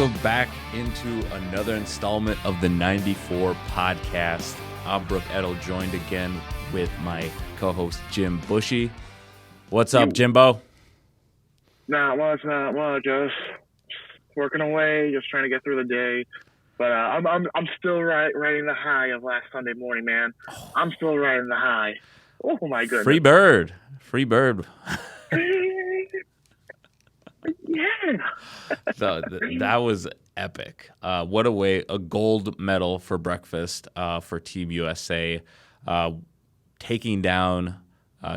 welcome back into another installment of the 94 podcast. I'm Brook joined again with my co-host Jim Bushy. What's up, Jimbo? Not much, just working away, just trying to get through the day. But I'm still riding the high of last Sunday morning, man. I'm still riding the high. Oh my goodness! Free bird. Yeah. So that was epic. What a way! A gold medal for breakfast for Team USA, taking down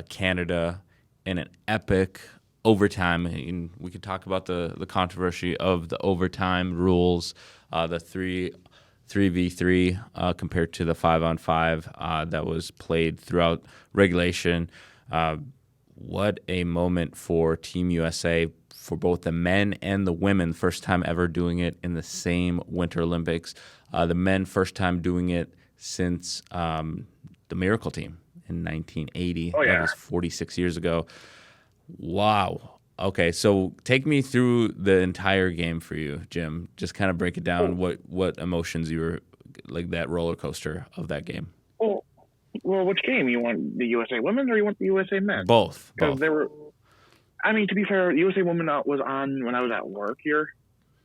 Canada in an epic overtime. And we could talk about the controversy of the overtime rules, the 3v3 compared to the 5-on-5 that was played throughout regulation. What a moment for Team USA, for both the men and the women. First time ever doing it in the same Winter Olympics. The men first time doing it since the Miracle Team in 1980. Oh, yeah. That was 46 years ago. Wow. Okay, so take me through the entire game for you, Jim. Just kind of break it down. What emotions you were, like, that roller coaster of that game. Well, which game? You want the USA women or you want the USA men? Both. Because they were. I mean, to be fair, USA women was on when I was at work here,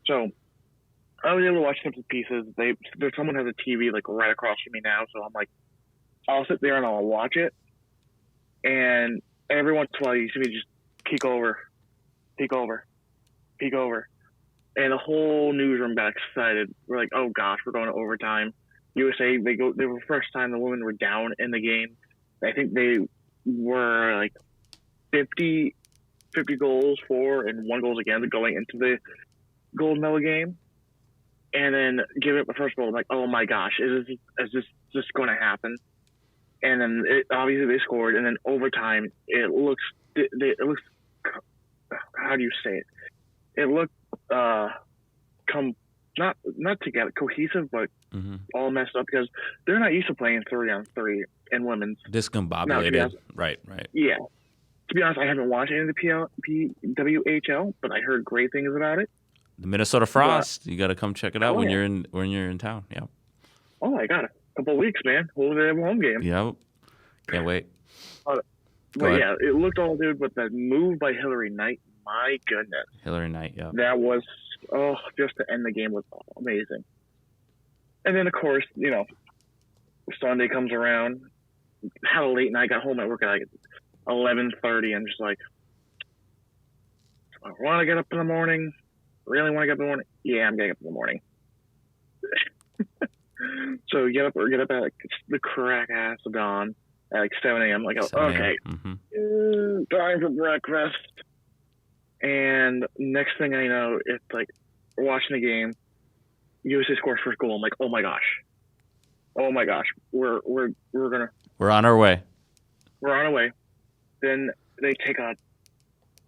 so I was able to watch some pieces. Someone has a TV like right across from me now, so I'm like, I'll sit there and I'll watch it, and every once in a while you see me just peek over, and the whole newsroom got excited. We're like, oh gosh, we're going to overtime. USA, they were the first time the women were down in the game. I think they were like 50 goals for and 1 goal against going into the gold medal game, and then give it the first goal. I'm like, oh my gosh, is this going to happen? And then obviously they scored, and then overtime it looks how do you say it? It looked not together, cohesive, but all messed up because they're not used to playing 3-on-3 in women's. Discombobulated. Right. Yeah. To be honest, I haven't watched any of the PWHL, but I heard great things about it. The Minnesota Frost. You got to come check it out when you're in town. Yeah. Oh, I got a couple of weeks, man. We'll have a home game. Yep. Can't wait. But yeah, it looked all good, but the move by Hillary Knight, my goodness. Hillary Knight, yeah. That was, just to end the game was amazing. And then, of course, Sunday comes around, had a late night, got home at work at like 11:30. I'm just like, I want to get up in the morning. Really want to get up in the morning? Yeah, I'm getting up in the morning. So get up at like the crack ass of dawn at like 7 a.m. Like, okay, time for breakfast. And next thing I know, it's like we're watching the game. USA scores first goal. I'm like, oh my gosh, we're on our way. We're on our way. Then they take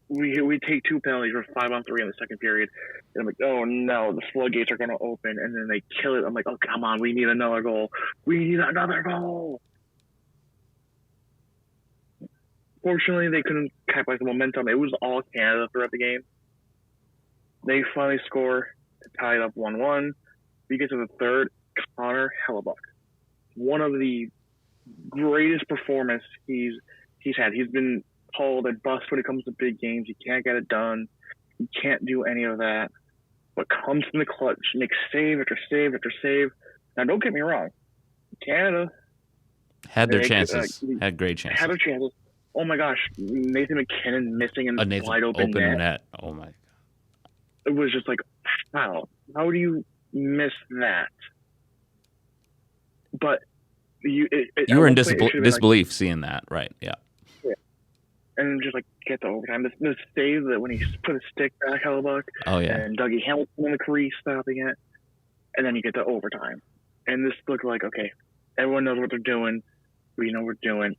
we take 2 penalties. We're 5-on-3 in the second period. And I'm like, oh no, the floodgates are going to open. And then they kill it. I'm like, oh, come on, we need another goal. Fortunately, they couldn't capitalize the momentum. It was all Canada throughout the game. They finally score to tie it up 1-1. We get to the third. Connor Hellebuck, one of the greatest performance he's had. He's been called a bust when it comes to big games. He can't get it done. He can't do any of that. But comes from the clutch, makes save after save after save. Now, don't get me wrong. Canada had their chances. Had great chances. Had their chances. Oh my gosh, Nathan McKinnon missing in the wide open net. Oh my God. It was just like, how do you miss that? But you were in disbelief seeing that, right? Yeah. And just like get to overtime. This save that when he put his stick back, Hellebuck. Oh yeah. And Dougie Hamilton in the crease stopping it, and then you get to overtime. And this looked like, okay, everyone knows what they're doing. We know what we're doing.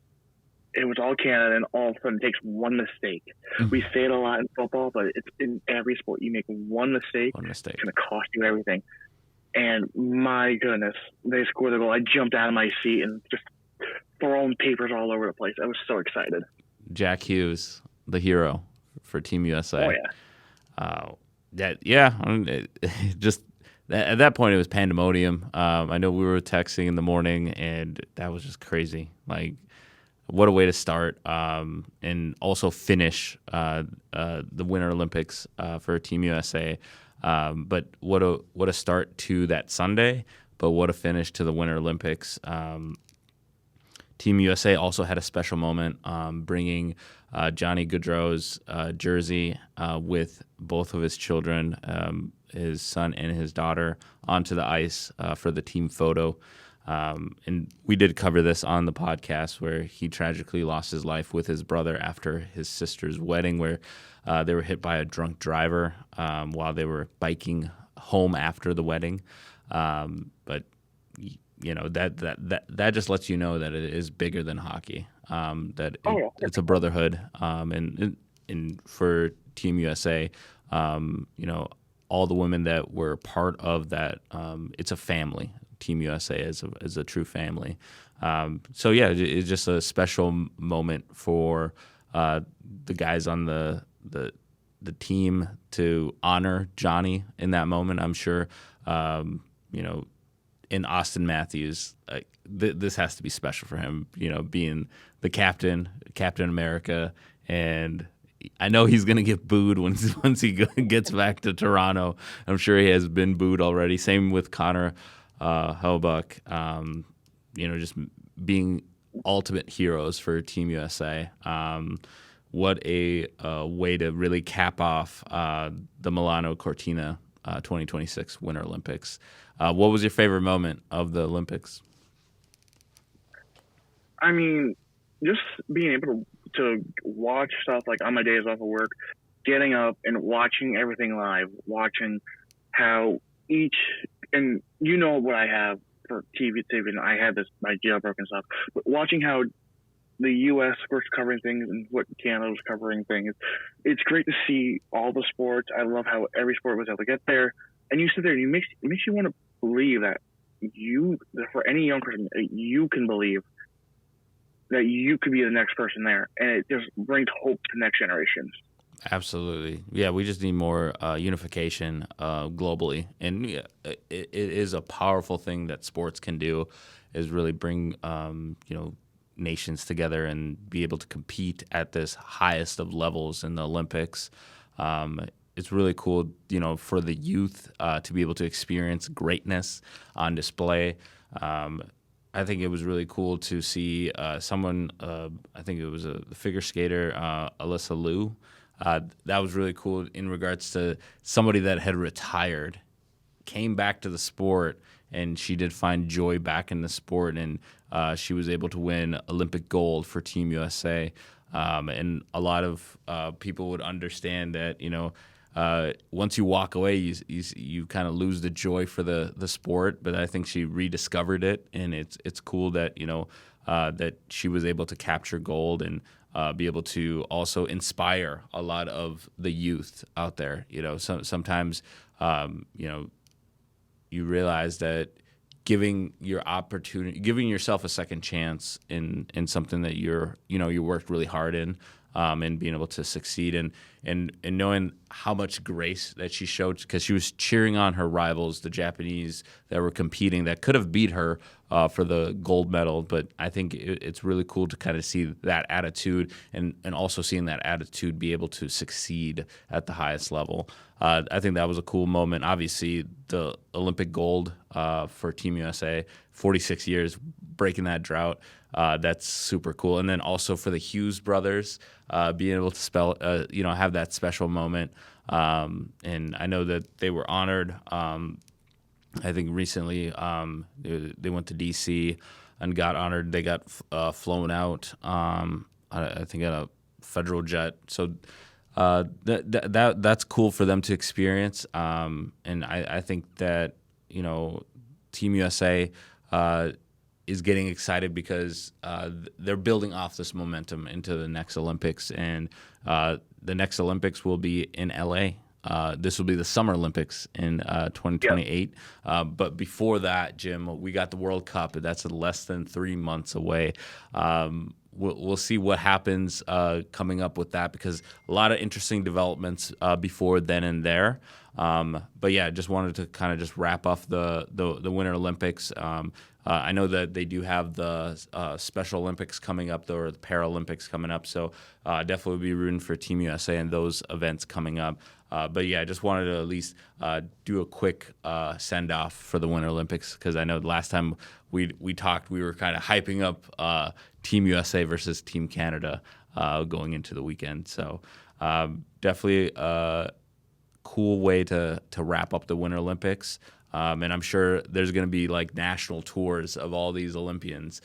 It was all Canada, and all of a sudden it takes one mistake. We say it a lot in football, but it's in every sport. You make one mistake, it's going to cost you everything. And my goodness, they scored the goal. I jumped out of my seat and just throwing papers all over the place. I was so excited. Jack Hughes, the hero for Team USA. Oh, yeah. Just at that point, it was pandemonium. I know we were texting in the morning, and that was just crazy. Like, what a way to start, and also finish the Winter Olympics for Team USA. But what a start to that Sunday, but what a finish to the Winter Olympics. Team USA also had a special moment, bringing Johnny Gaudreau's jersey with both of his children, his son and his daughter, onto the ice for the team photo. And we did cover this on the podcast, where he tragically lost his life with his brother after his sister's wedding, where they were hit by a drunk driver while they were biking home after the wedding. But that just lets you know that it is bigger than hockey. It's a brotherhood, and for Team USA, all the women that were part of that, it's a family. Team USA is a true family. It's just a special moment for the guys on the team to honor Johnny in that moment. I'm sure, in Austin Matthews, this has to be special for him, being the Captain America. And I know he's going to get booed once he gets back to Toronto. I'm sure he has been booed already. Same with Connor Hellebuyck, just being ultimate heroes for Team USA. What a way to really cap off the Milano Cortina 2026 Winter Olympics. What was your favorite moment of the Olympics? I mean, just being able to watch stuff like on my days off of work, getting up and watching everything live, watching how and what I have for TV, and I had my jailbroken stuff, but watching how the U.S. was covering things and what Canada was covering things, it's great to see all the sports. I love how every sport was able to get there, and you sit there and it makes you want to believe that for any young person, you can believe that you could be the next person there, and it just brings hope to next generations. Absolutely. Yeah, we just need more unification globally. And it is a powerful thing that sports can do, is really bring nations together and be able to compete at this highest of levels in the Olympics. It's really cool, for the youth to be able to experience greatness on display. I think it was really cool to see someone, I think it was a figure skater, Alyssa Liu. That was really cool in regards to somebody that had retired, came back to the sport, and she did find joy back in the sport, and she was able to win Olympic gold for Team USA. And a lot of people would understand that, once you walk away, you kind of lose the joy for the sport. But I think she rediscovered it, and it's cool that that she was able to capture gold and be able to also inspire a lot of the youth out there. Sometimes you realize that giving yourself a second chance in something that you worked really hard in, and being able to succeed and knowing how much grace that she showed, because she was cheering on her rivals, the Japanese that were competing, that could have beat her for the gold medal. But I think it's really cool to kind of see that attitude and also seeing that attitude be able to succeed at the highest level. I think that was a cool moment. Obviously, the Olympic gold for Team USA, 46 years, breaking that drought. That's super cool. And then also for the Hughes brothers, being able to have that special moment. And I know that they were honored. I think recently they went to D.C. and got honored. They got flown out, I think, at a federal jet. So that's cool for them to experience. And I think that, Team USA is getting excited because they're building off this momentum into the next Olympics. And the next Olympics will be in L.A. This will be the Summer Olympics in 2028. Yep. But before that, Jim, we got the World Cup. That's less than 3 months away. We'll see what happens coming up with that, because a lot of interesting developments before then and there. But yeah, just wanted to kind of just wrap up the Winter Olympics. I know that they do have the Special Olympics coming up, or the Paralympics coming up. So definitely be rooting for Team USA and those events coming up. But yeah, I just wanted to at least do a quick send off for the Winter Olympics, because I know the last time we talked, we were kind of hyping up Team USA versus Team Canada going into the weekend. So definitely a cool way to wrap up the Winter Olympics. And I'm sure there's going to be like national tours of all these Olympians.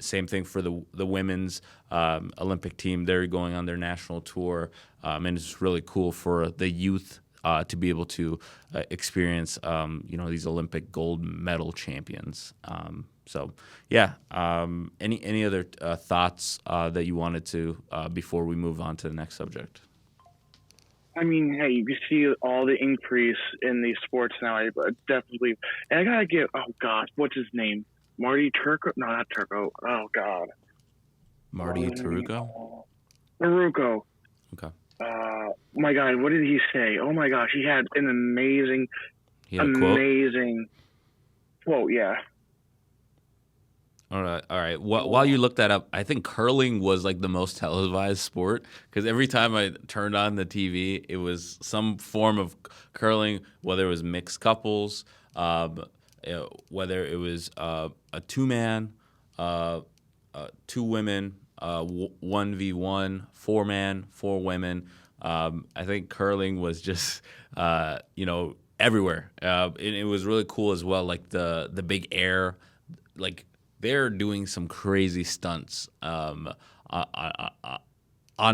Same thing for the women's Olympic team. They're going on their national tour. And it's really cool for the youth to be able to experience, these Olympic gold medal champions. So, yeah. Any other thoughts that you wanted to before we move on to the next subject? I mean, hey, you see all the increase in these sports now. I definitely believe. And I gotta give, oh gosh, what's his name? Marty Turco? No, not Turco. Oh God. Marty Tarugo? Tarugo. Okay. My God, what did he say? Oh my gosh, he had an amazing quote. Yeah. All right. While you look that up, I think curling was like the most televised sport, because every time I turned on the TV, it was some form of curling, whether it was mixed couples, whether it was a two-man, two women, 1v1, four-man, four women. I think curling was just, everywhere. And it was really cool as well, like the big air, like, they're doing some crazy stunts on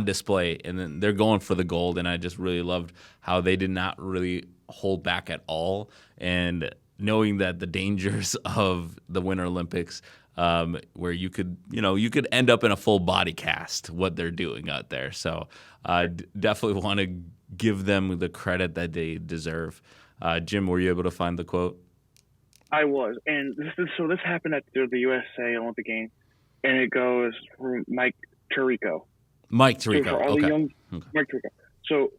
display, and then they're going for the gold. And I just really loved how they did not really hold back at all. And knowing that the dangers of the Winter Olympics, where you could end up in a full body cast, what they're doing out there. So I definitely want to give them the credit that they deserve. Jim, were you able to find the quote? I was, and this happened at the USA Olympic Games, and it goes from Mike Tirico. Mike Tirico. So for all the young, Mike Tirico. So,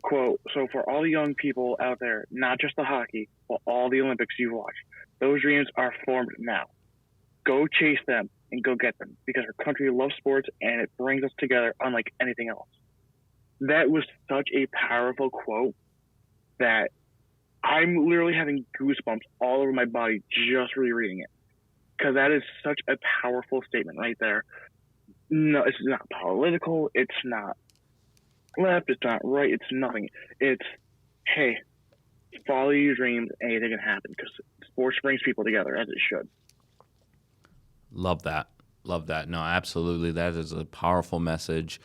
quote, so for all the young people out there, not just the hockey, but all the Olympics you watch, those dreams are formed now. Go chase them and go get them, because our country loves sports and it brings us together unlike anything else. That was such a powerful quote that I'm literally having goosebumps all over my body just rereading it, because that is such a powerful statement right there. No, it's not political. It's not left. It's not right. It's nothing. It's, hey, follow your dreams. Anything can happen, because sports brings people together, as it should. Love that. No, absolutely. That is a powerful message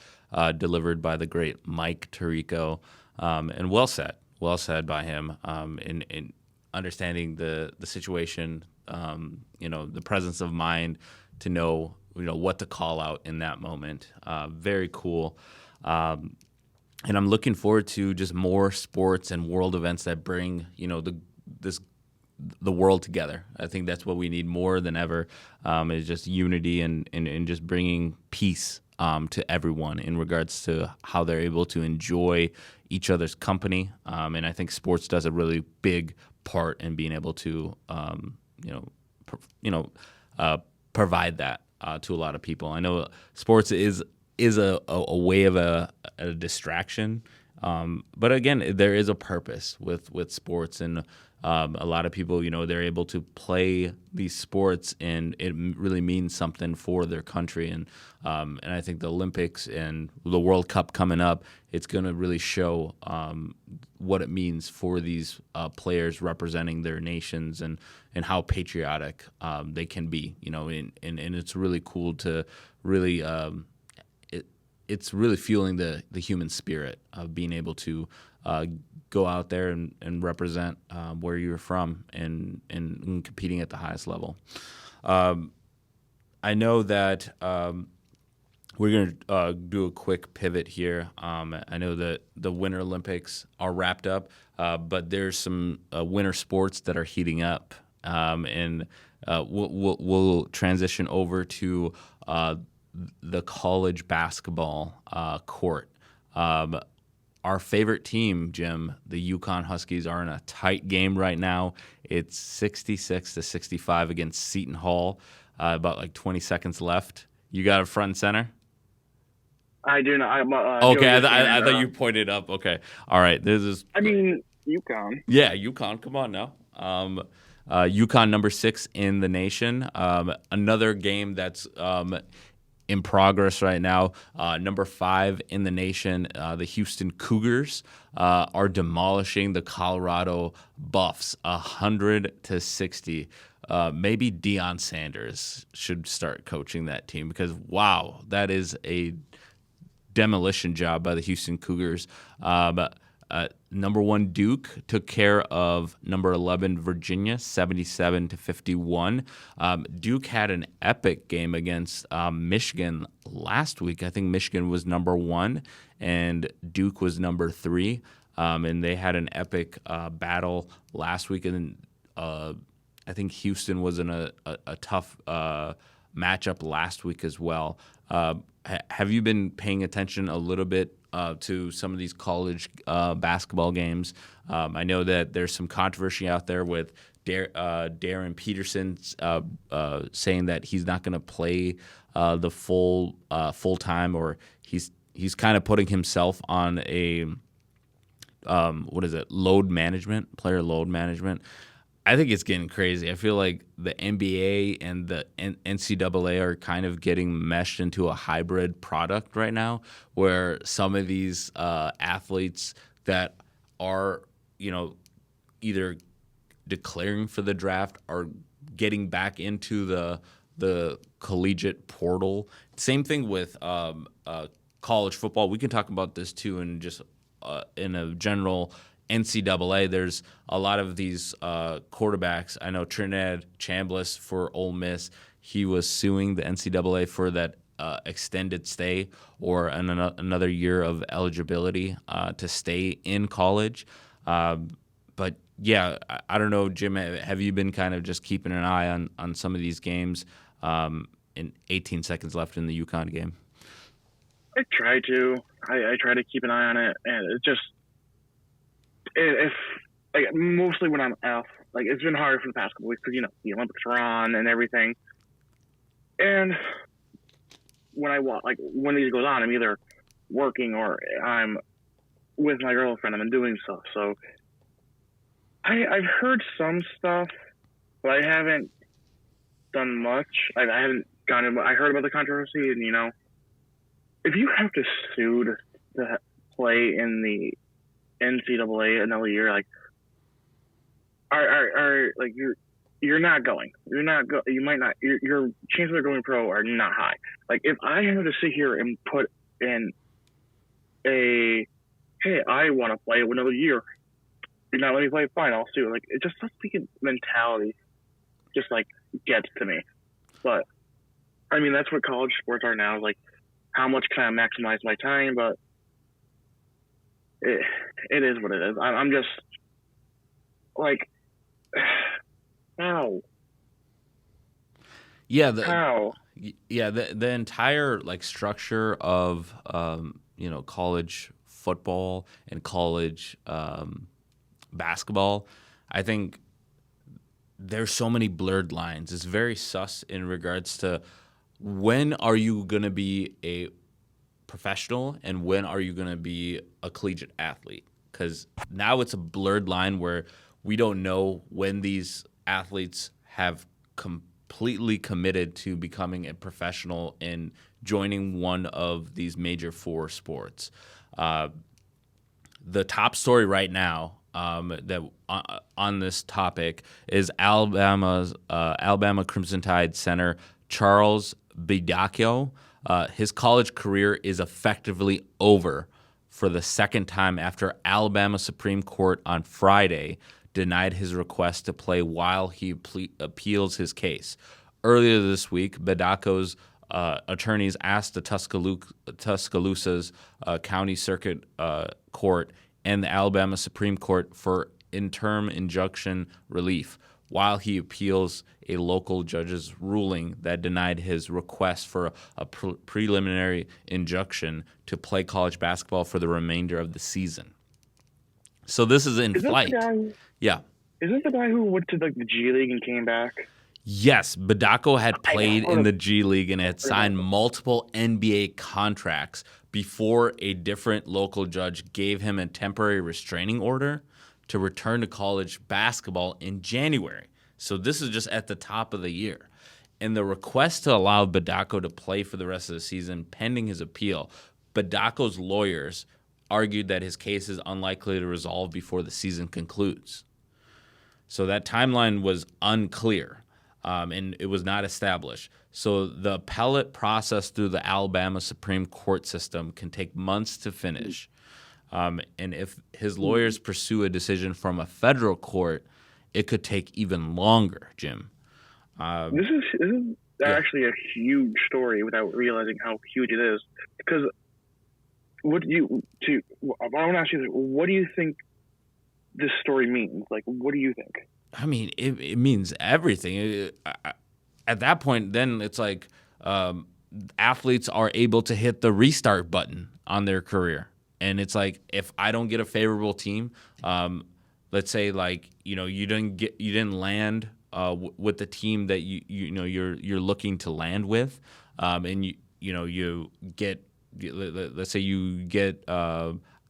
delivered by the great Mike Tirico, and well said. Well said by him, in understanding the situation, the presence of mind to know what to call out in that moment. Very cool. And I'm looking forward to just more sports and world events that bring the world together. I think that's what we need more than ever, is just unity and just bringing peace to everyone in regards to how they're able to enjoy each other's company. And I think sports does a really big part in being able to, provide that to a lot of people. I know sports is a way of a distraction. But again, there is a purpose with sports, and a lot of people, they're able to play these sports, and it really means something for their country. And I think the Olympics and the World Cup coming up, it's going to really show what it means for these players representing their nations, and how patriotic they can be. And it's really cool to really. It's really fueling the human spirit of being able to go out there and represent where you're from, and competing at the highest level. I know that we're going to do a quick pivot here. I know that the Winter Olympics are wrapped up, but there's some winter sports that are heating up, and we'll transition over to the college basketball court. our favorite team, Jim, the Yukon Huskies, are in a tight game right now. It's 66-65 against Seton Hall. About like 20 seconds left. You got it front and center? I do not. Okay, I thought you pointed up. Okay, all right. This is. I mean, UConn. Yeah, UConn. Come on now. UConn number 6 in the nation. Another game that's in progress right now. Number 5 in the nation. The Houston Cougars are demolishing the Colorado Buffs, 100-60. Maybe Deion Sanders should start coaching that team because wow, that is a demolition job by the Houston Cougars. Number 1 Duke took care of number 11 Virginia 77-51. Duke had an epic game against Michigan last week. I think Michigan was number 1 and Duke was number 3. And they had an epic battle last week. And I think Houston was in a tough matchup last week as well. Have you been paying attention a little bit to some of these college basketball games? I know that there's some controversy out there with Darren Peterson saying that he's not going to play the full time, or he's kind of putting himself on a player load management. I think it's getting crazy. I feel like the NBA and the NCAA are kind of getting meshed into a hybrid product right now, where some of these athletes that are, either declaring for the draft are getting back into the collegiate portal. Same thing with college football. We can talk about this too, and just in a general NCAA, there's a lot of these quarterbacks. I know Trinidad Chambliss for Ole Miss, he was suing the NCAA for that extended stay or another year of eligibility to stay in college. But yeah, I don't know, Jim, have you been kind of just keeping an eye on some of these games? In 18 seconds left in the UConn game. I try to. I try to keep an eye on it, and it's just, if like mostly when I'm off, like it's been hard for the past couple weeks because the Olympics are on and everything. And when I watch, like when these goes on, I'm either working or I'm with my girlfriend. I'm doing stuff. So I've heard some stuff, but I haven't done much. I haven't gone. I heard about the controversy, and if you have to sue to play in the NCAA another year, like, are like you're not going. You're not go. You might not. Your chances of going pro are not high. Like if I have to sit here and put in hey, I want to play another year. You're not letting me play. Fine, I'll sue. Like it just that speaking mentality, just like gets to me. But I mean that's what college sports are now. Like how much can I maximize my time? But it is what it is. I'm just like, how? Yeah. How? Yeah. The entire like structure of college football and college basketball, I think there's so many blurred lines. It's very sus in regards to when are you going to be a professional and when are you going to be a collegiate athlete? Because now it's a blurred line where we don't know when these athletes have completely committed to becoming a professional and joining one of these major 4 sports. The top story right now that on this topic is Alabama Crimson Tide center Charles Bediako. His college career is effectively over for the second time after Alabama Supreme Court on Friday denied his request to play while he appeals his case. Earlier this week, Bediako's attorneys asked the Tuscaloosa's County Circuit Court and the Alabama Supreme Court for interim injunction relief, while he appeals a local judge's ruling that denied his request for a preliminary injunction to play college basketball for the remainder of the season. So this is in flight. Yeah. Isn't the guy who went to the G League and came back? Yes, Bediako had played in the G League and had signed multiple NBA contracts before a different local judge gave him a temporary restraining order to return to college basketball in January. So this is just at the top of the year. And the request to allow Bediako to play for the rest of the season pending his appeal, Bediako's lawyers argued that his case is unlikely to resolve before the season concludes. So that timeline was unclear, and it was not established. So the appellate process through the Alabama Supreme Court system can take months to finish. And if his lawyers pursue a decision from a federal court, it could take even longer, Jim. This is actually a huge story without realizing how huge it is. Because I want to ask you, what do you think this story means? Like, what do you think? I mean, it means everything. At that point, then it's like athletes are able to hit the restart button on their career. And it's like, if I don't get a favorable team, let's say like, you didn't land with the team that you're looking to land with, and you get, let's say you get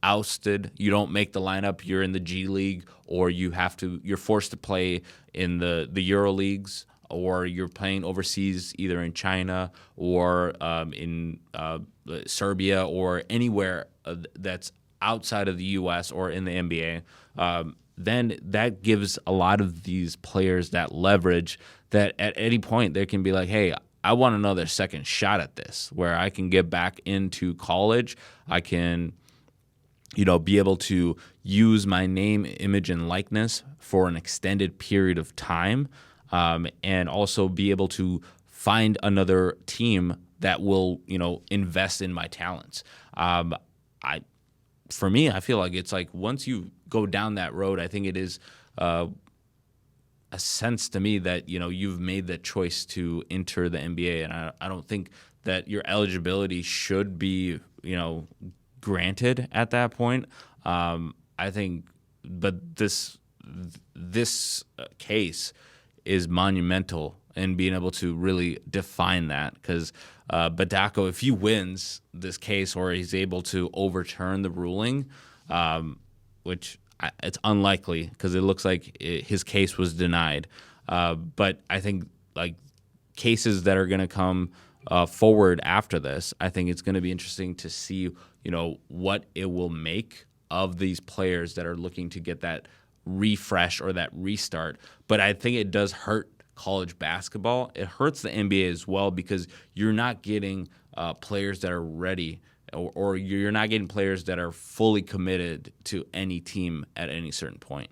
ousted, you don't make the lineup, you're in the G League, or you're forced to play in the Euro leagues, or you're playing overseas, either in China or in Serbia or anywhere that's outside of the U.S. or in the NBA, then that gives a lot of these players that leverage that at any point they can be like, hey, I want another second shot at this, where I can get back into college. I can be able to use my name, image, and likeness for an extended period of time, and also be able to find another team that will, invest in my talents. For me, I feel like it's like once you go down that road, I think it is a sense to me that, you've made the choice to enter the NBA, and I don't think that your eligibility should be, granted at that point. I think, but this case is monumental in being able to really define that, because Bediako, if he wins this case or he's able to overturn the ruling, which it's unlikely because it looks like his case was denied, but I think like cases that are going to come forward after this, I think it's going to be interesting to see what it will make of these players that are looking to get that refresh or that restart. But I think it does hurt college basketball. It hurts the NBA as well, because you're not getting players that are ready, or you're not getting players that are fully committed to any team at any certain point.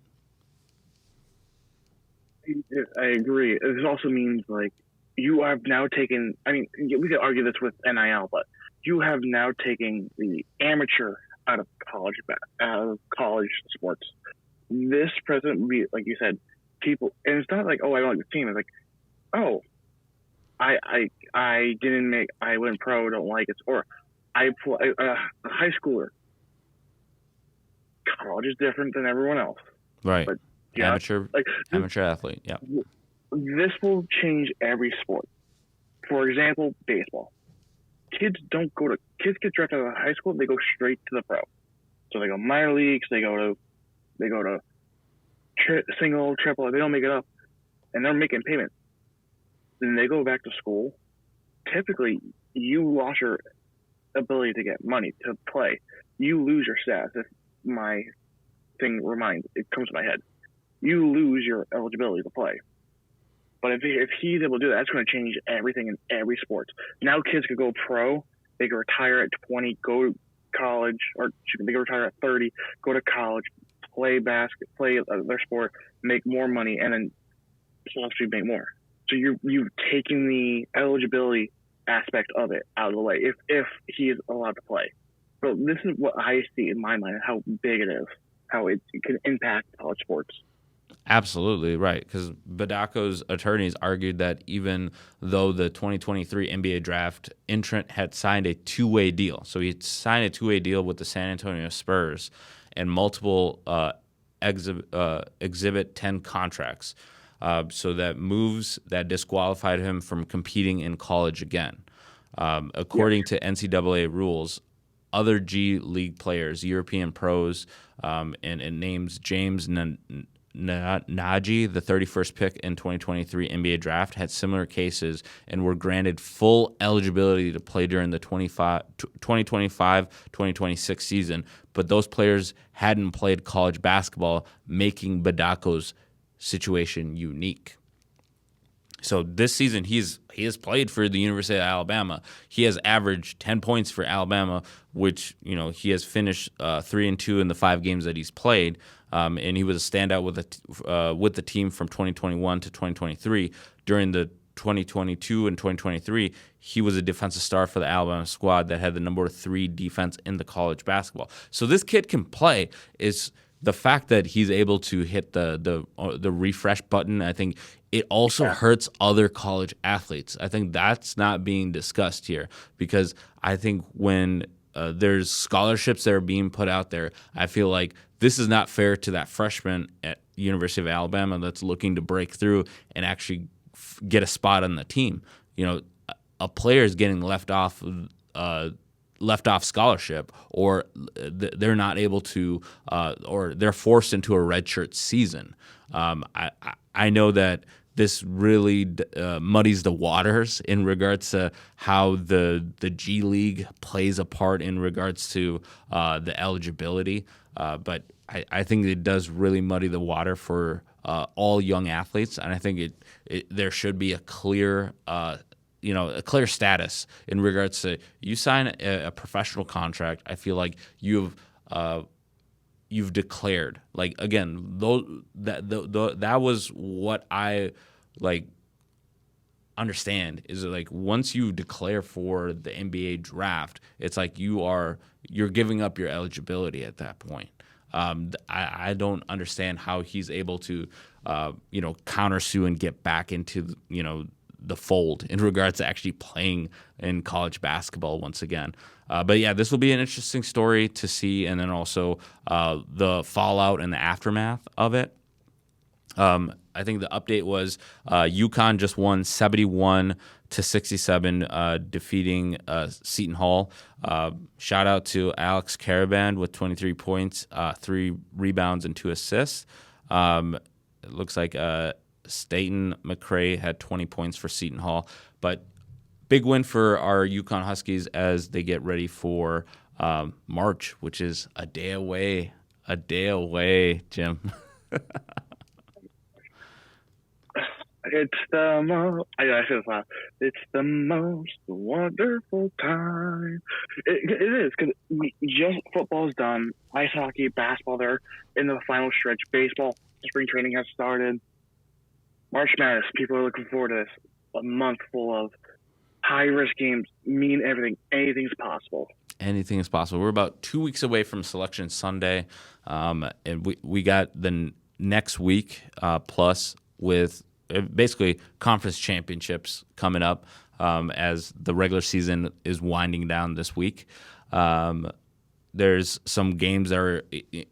I agree. This also means like you have now taken, we could argue this with NIL, but you have now taken the amateur out of college sports. This president would be, like you said, people, and it's not like, oh, I don't like the team. It's like, oh, I went pro, don't like it, or a high schooler. College is different than everyone else, right? But amateur athlete. Yeah, this will change every sport. For example, baseball. Kids get drafted out of high school, they go straight to the pro. So they go minor leagues, they go to single, triple, they don't make it up, and they're making payments. Then they go back to school. Typically, you lost your ability to get money to play. You lose your status. If my thing it comes to my head, you lose your eligibility to play. But if he's able to do that, that's going to change everything in every sport. Now kids could go pro. They can retire at 20, go to college, or they can retire at 30, go to college, play their sport, make more money, and then possibly make more. So you've taken the eligibility aspect of it out of the way if he is allowed to play. So this is what I see in my mind, how big it is, how it can impact college sports. Absolutely right, because Bediako's attorneys argued that even though the 2023 NBA draft entrant had signed a two-way deal, so he had signed a two-way deal with the San Antonio Spurs and multiple Exhibit 10 contracts, so that moves that disqualified him from competing in college again. According to NCAA rules, other G League players, European pros, and names James Nagy, the 31st pick in 2023 NBA draft, had similar cases and were granted full eligibility to play during the 2025-2026 season, but those players hadn't played college basketball, making Bediako's situation unique. So this season, he has played for the University of Alabama. He has averaged 10 points for Alabama, which he has finished 3-2 in the 5 games that he's played, and he was a standout with the team from 2021 to 2023. During the 2022 and 2023, he was a defensive star for the Alabama squad that had the number 3 defense in the college basketball. So this kid can play. Is the fact that he's able to hit the refresh button, I think it also hurts other college athletes. I think that's not being discussed here, because I think when there's scholarships that are being put out there, I feel like this is not fair to that freshman at University of Alabama that's looking to break through and actually get a spot on the team. A player is getting left off scholarship, or they're not able to, or they're forced into a redshirt season. I know that this really muddies the waters in regards to how the G League plays a part in regards to the eligibility, but I think it does really muddy the water for all young athletes, and I think there should be a clear a clear status in regards to you sign a professional contract. I feel like you've declared, like, again, that was what I understand is like once you declare for the NBA draft, it's like you're giving up your eligibility at that point. I don't understand how he's able to countersue and get back into the fold in regards to actually playing in college basketball once again. But yeah, this will be an interesting story to see, and then also the fallout and the aftermath of it. I think the update was UConn just won 71-67, defeating Seton Hall. Shout out to Alex Karaband with 23 points, 3 rebounds, and 2 assists. It looks like Staten McCray had 20 points for Seton Hall. But big win for our UConn Huskies as they get ready for March, which is a day away. A day away, Jim. It's the most. I should have thought. It's the most wonderful time. It is, because just football's done. Ice hockey, basketball, they're in the final stretch. Baseball, spring training has started. March Madness, people are looking forward to this. A month full of high-risk games, mean everything. Anything's possible. Anything is possible. We're about 2 weeks away from Selection Sunday, and we got the next week plus with basically conference championships coming up as the regular season is winding down this week. There's some games that are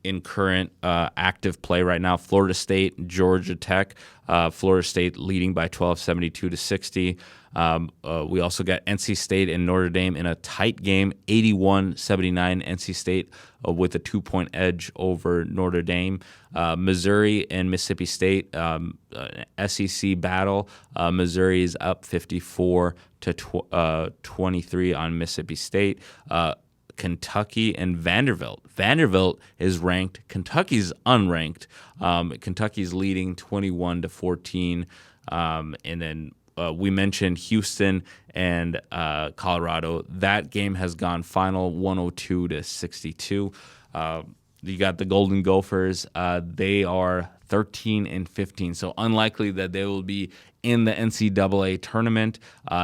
in current active play right now. Florida State, Georgia Tech. Florida State leading by 12, 72-60. We also got NC State and Notre Dame in a tight game, 81-79. NC State with a 2-point edge over Notre Dame. Missouri and Mississippi State, SEC battle. Missouri is up 54-23 on Mississippi State. Kentucky and Vanderbilt. Vanderbilt is ranked. Kentucky's unranked. Kentucky's leading 21-14. And then we mentioned Houston and Colorado. That game has gone final 102-62. You got the Golden Gophers. They are 13-15, so unlikely that they will be in the NCAA tournament.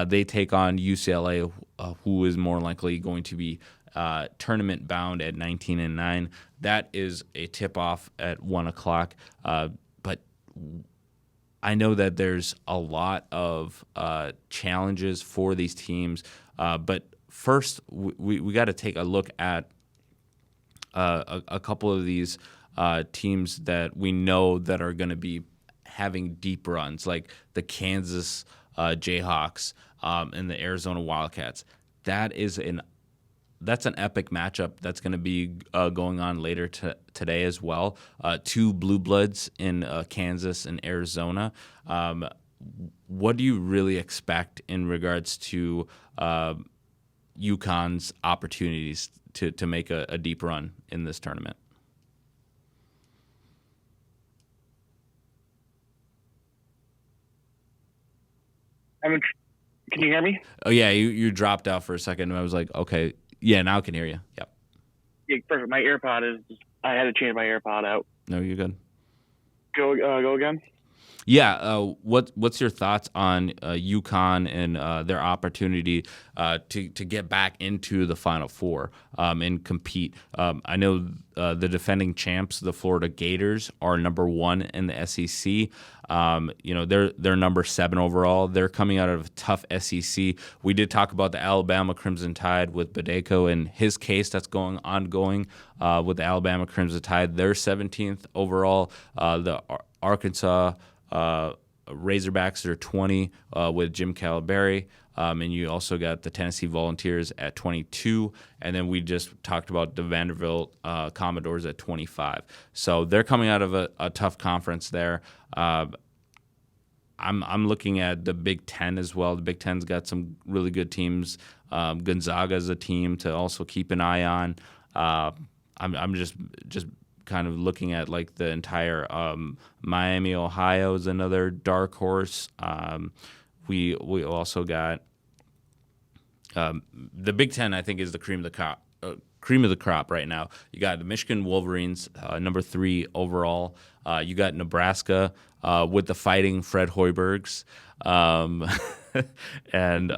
They take on UCLA, who is more likely going to be tournament bound at 19-9. That is a tip off at 1:00. But I know that there's a lot of challenges for these teams, but first we got to take a look at a couple of these teams that we know that are going to be having deep runs, like the Kansas Jayhawks and the Arizona Wildcats. That's an epic matchup that's going to be going on later today as well. Two blue bloods in Kansas and Arizona. What do you really expect in regards to UConn's opportunities to make a deep run in this tournament? Can you hear me? Oh, yeah, you dropped out for a second, and I was like, okay, yeah, now I can hear you. Yep. Yeah, perfect. My AirPod I had to change my AirPod out. No, you're good. Go again? Yeah, what's your thoughts on UConn and their opportunity to get back into the Final Four and compete? I know the defending champs, the Florida Gators, are number 1 in the SEC. They're number 7 overall. They're coming out of a tough SEC. We did talk about the Alabama Crimson Tide with Bediako and his case that's ongoing with the Alabama Crimson Tide. They're 17th overall. The Arkansas Razorbacks are 20 with Jim Calaberry, and you also got the Tennessee Volunteers at 22, and then we just talked about the Vanderbilt Commodores at 25. So they're coming out of a tough conference there. I'm looking at the Big Ten as well. The Big Ten's got some really good teams. Gonzaga is a team to also keep an eye on. I'm just kind of looking at like the entire Miami, Ohio is another dark horse. We also got the Big Ten. I think is the cream of the crop right now. You got the Michigan Wolverines, number 3 overall. You got Nebraska with the Fighting Fred Hoibergs. And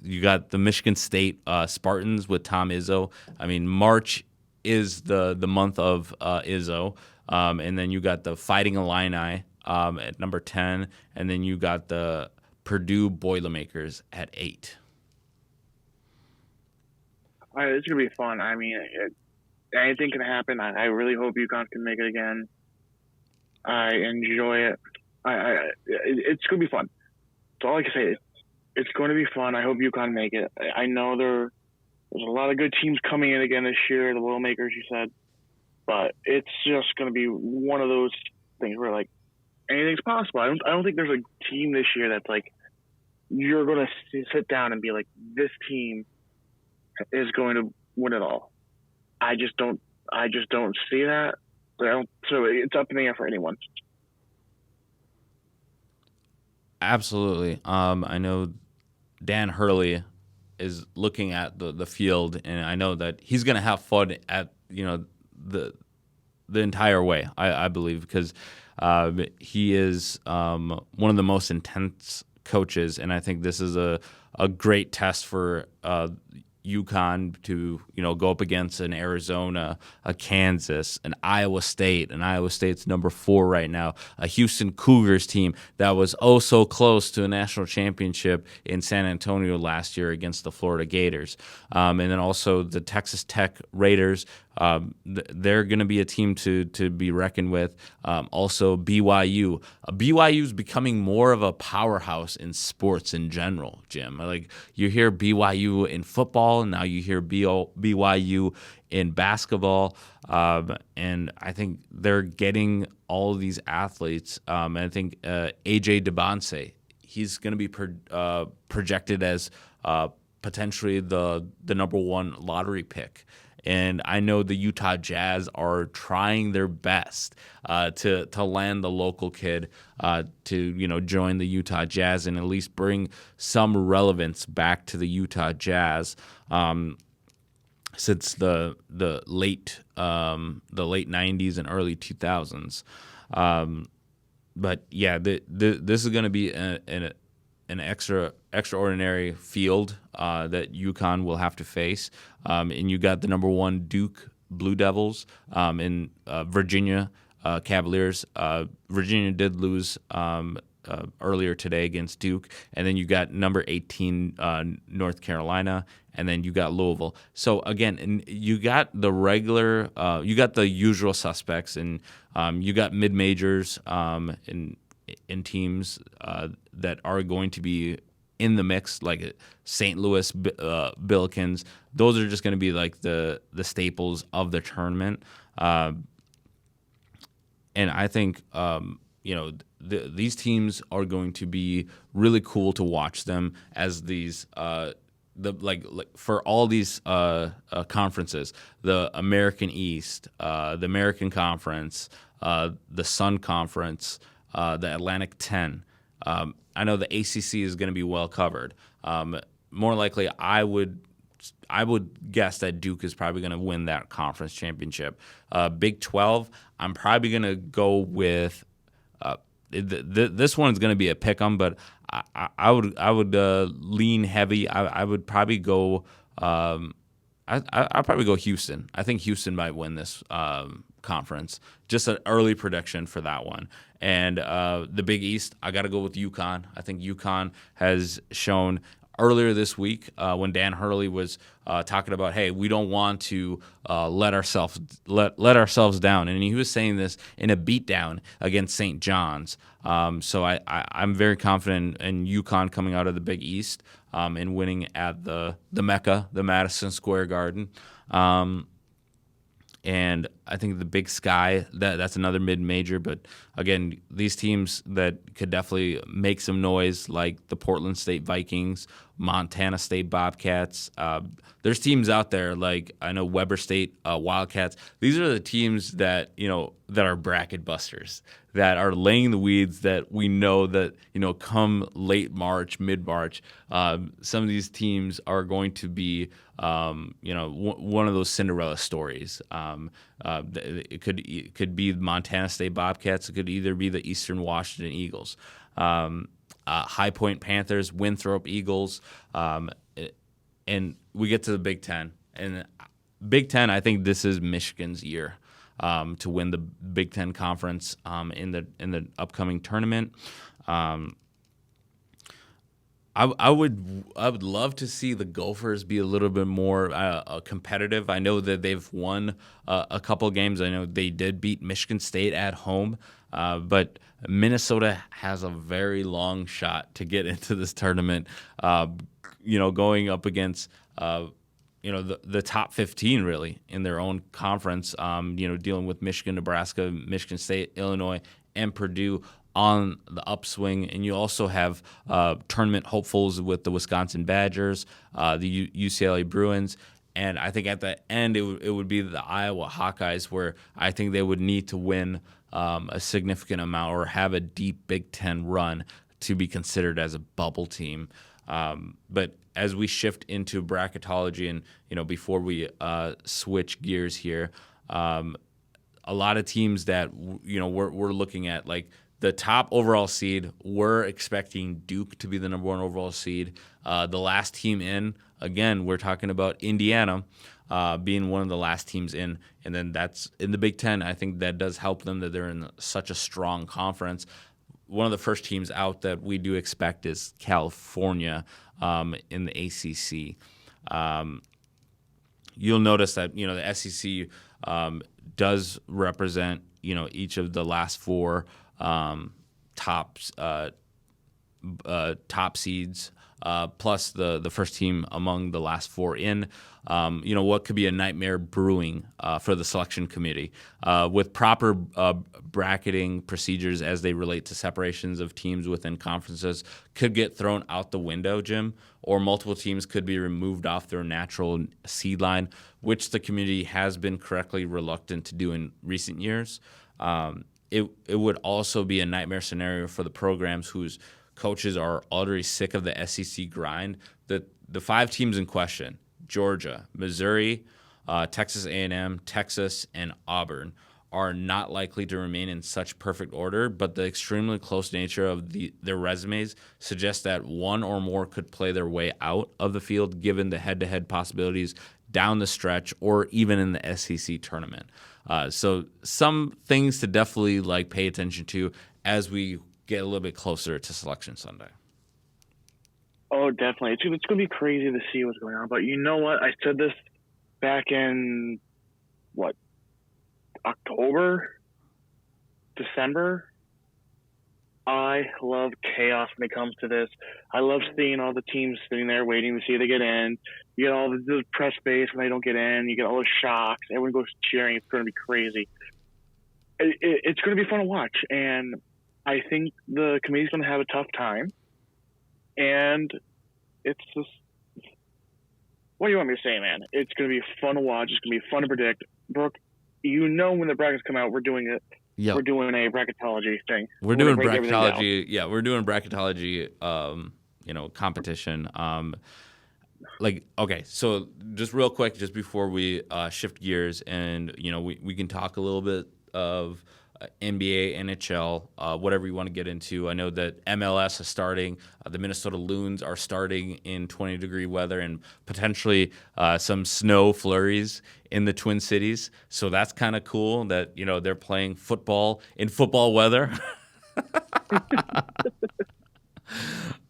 you got the Michigan State Spartans with Tom Izzo. I mean, March is the month of Izzo. And then you got the Fighting Illini at number 10. And then you got the Purdue Boilermakers at 8. It's going to be fun. I mean, anything can happen. I really hope UConn can make it again. I enjoy it. It's going to be fun. That's all I can say. It's going to be fun. I hope UConn make it. I know there's a lot of good teams coming in again this year, the Boilermakers, you said. But it's just going to be one of those things where, like, anything's possible. I don't think there's a team this year that's, like, you're going to sit down and be like, this team is going to win it all. I just don't see that. So it's up in the air for anyone. Absolutely. I know Dan Hurley is looking at the field, and I know that he's going to have fun at the entire way. I believe because he is one of the most intense coaches, and I think this is a great test for UConn to go up against an Arizona, a Kansas, an Iowa State, and Iowa State's number 4 right now, a Houston Cougars team that was oh so close to a national championship in San Antonio last year against the Florida Gators, and then also the Texas Tech Raiders. They're going to be a team to be reckoned with. Also, BYU. BYU is becoming more of a powerhouse in sports in general, Jim. Like, you hear BYU in football, and now you hear BYU in basketball, and I think they're getting all of these athletes. And I think AJ DeBonce, he's going to be projected as potentially the number 1 lottery pick. And I know the Utah Jazz are trying their best to land the local kid to join the Utah Jazz and at least bring some relevance back to the Utah Jazz since the late 90s and early 2000s. But yeah, this is going to be an extraordinary field that UConn will have to face. And you got the number 1 Duke Blue Devils in Virginia Cavaliers. Virginia did lose earlier today against Duke, and then you got number 18 North Carolina, and then you got Louisville. So again, you got the regular, you got the usual suspects, and you got mid majors in teams that are going to be in the mix, like St. Louis Billikens. Those are just going to be like the staples of the tournament. And I think these teams are going to be really cool to watch them as these for all these conferences, the American East, the American Conference, the Sun Conference, the Atlantic 10. I know the ACC is going to be well covered. More likely, I would guess that Duke is probably going to win that conference championship. Big 12, I'm probably going to go with this one's going to be a pick 'em, but I would lean heavy. I would probably go. I'll probably go Houston. I think Houston might win this conference. Just an early prediction for that one. And the Big East, I got to go with UConn. I think UConn has shown earlier this week when Dan Hurley was talking about, hey, we don't want to let ourselves down, and he was saying this in a beatdown against St. John's. So I'm very confident in UConn coming out of the Big East and winning at the Mecca, the Madison Square Garden. And I think the Big Sky, that's another mid-major. But, again, these teams that could definitely make some noise, like the Portland State Vikings, Montana State Bobcats. There's teams out there like I know Weber State Wildcats. These are the teams that, that are bracket busters, that are laying the weeds, that we know that, come late March, mid-March, some of these teams are going to be, one of those Cinderella stories. It could be Montana State Bobcats. It could either be the Eastern Washington Eagles, High Point Panthers, Winthrop Eagles, and we get to the Big Ten. And Big Ten, I think this is Michigan's year to win the Big Ten Conference in the upcoming tournament. I would love to see the Gophers be a little bit more competitive. I know that they've won a couple games. I know they did beat Michigan State at home, but Minnesota has a very long shot to get into this tournament. Going up against the top 15 really in their own conference. Dealing with Michigan, Nebraska, Michigan State, Illinois, and Purdue on the upswing, and you also have tournament hopefuls with the Wisconsin Badgers, the UCLA Bruins, and I think at the end it would be the Iowa Hawkeyes, where I think they would need to win a significant amount or have a deep Big Ten run to be considered as a bubble team. But as we shift into bracketology, and before we switch gears here, a lot of teams that we're looking at, like the top overall seed, we're expecting Duke to be the number one overall seed. The last team in, again, we're talking about Indiana being one of the last teams in. And then that's in the Big Ten. I think that does help them that they're in such a strong conference. One of the first teams out that we do expect is California in the ACC. You'll notice that, the SEC does represent, each of the last four top seeds, plus the first team among the last four in. What could be a nightmare brewing for the selection committee with proper bracketing procedures as they relate to separations of teams within conferences could get thrown out the window, Jim, or multiple teams could be removed off their natural seed line, which the community has been correctly reluctant to do in recent years. It would also be a nightmare scenario for the programs whose coaches are already sick of the SEC grind. The five teams in question, Georgia, Missouri, Texas A&M, Texas, and Auburn, are not likely to remain in such perfect order, but the extremely close nature of their resumes suggests that one or more could play their way out of the field given the head-to-head possibilities down the stretch or even in the SEC tournament. So some things to definitely like pay attention to as we get a little bit closer to Selection Sunday. Oh, definitely. It's going to be crazy to see what's going on. But you know what? I said this back in, October, December. I love chaos when it comes to this. I love seeing all the teams sitting there waiting to see if they get in. You get all the press base when they don't get in. You get all the shocks. Everyone goes cheering. It's going to be crazy. It's going to be fun to watch. And I think the committee's going to have a tough time. And it's just, what do you want me to say, man? It's going to be fun to watch. It's going to be fun to predict. Brooke, you know when the brackets come out, we're doing it. Yep. We're doing a bracketology thing. We're doing bracketology. Yeah, we're doing bracketology, competition. Okay, so just real quick, just before we shift gears and, we can talk a little bit of NBA, NHL, whatever you want to get into. I know that MLS is starting. The Minnesota Loons are starting in 20-degree weather and potentially some snow flurries in the Twin Cities. So that's kind of cool that, they're playing football in football weather.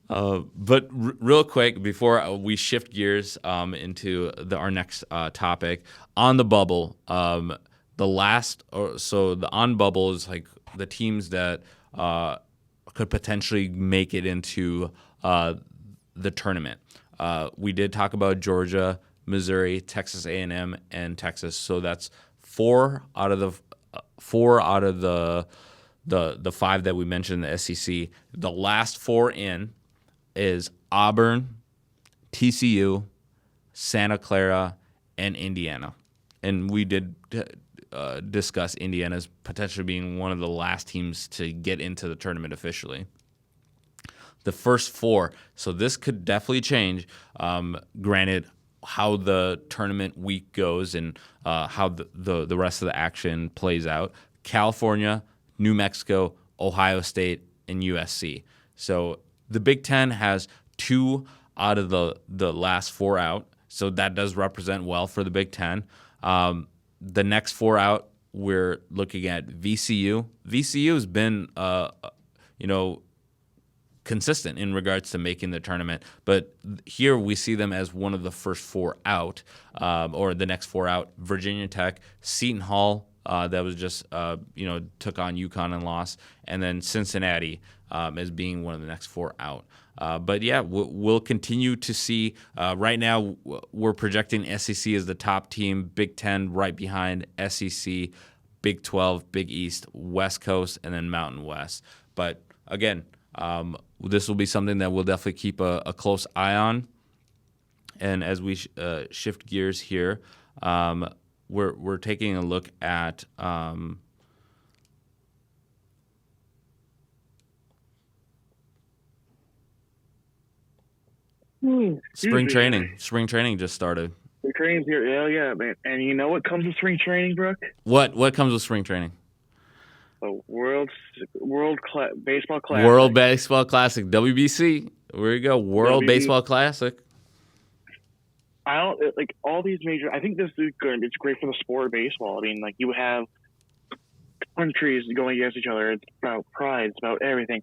But real quick, before we shift gears into our next topic, on the bubble, the on bubble is like the teams that could potentially make it into the tournament. We did talk about Georgia, Missouri, Texas A&M, and Texas. So that's four out of the 5 that we mentioned in the SEC. The last 4 in is Auburn, TCU, Santa Clara, and Indiana. And we did discuss Indiana as potentially being one of the last teams to get into the tournament officially. The first 4, so this could definitely change, granted how the tournament week goes and how the rest of the action plays out. California, New Mexico, Ohio State, and USC. So the Big Ten has 2 out of the last 4 out, so that does represent well for the Big Ten. The next 4 out, we're looking at VCU. VCU has been, consistent in regards to making the tournament, but here we see them as one of the first 4 out, or the next 4 out. Virginia Tech, Seton Hall, that was just, took on UConn and lost, and then Cincinnati as being one of the next 4 out. But yeah, we'll continue to see. Right now, we're projecting SEC as the top team, Big Ten right behind SEC, Big 12, Big East, West Coast, and then Mountain West. But again, this will be something that we'll definitely keep a close eye on. And as we shift gears here, we're taking a look at spring training. Spring training just started. Spring training's here. Yeah, man. And you know what comes with spring training, Brooke? What comes with spring training? The World Baseball Classic. World Baseball Classic, WBC. There you go, World Baseball Classic. I don't like all these major. I think this is good. It's great for the sport of baseball. I mean, like you have countries going against each other. It's about pride. It's about everything.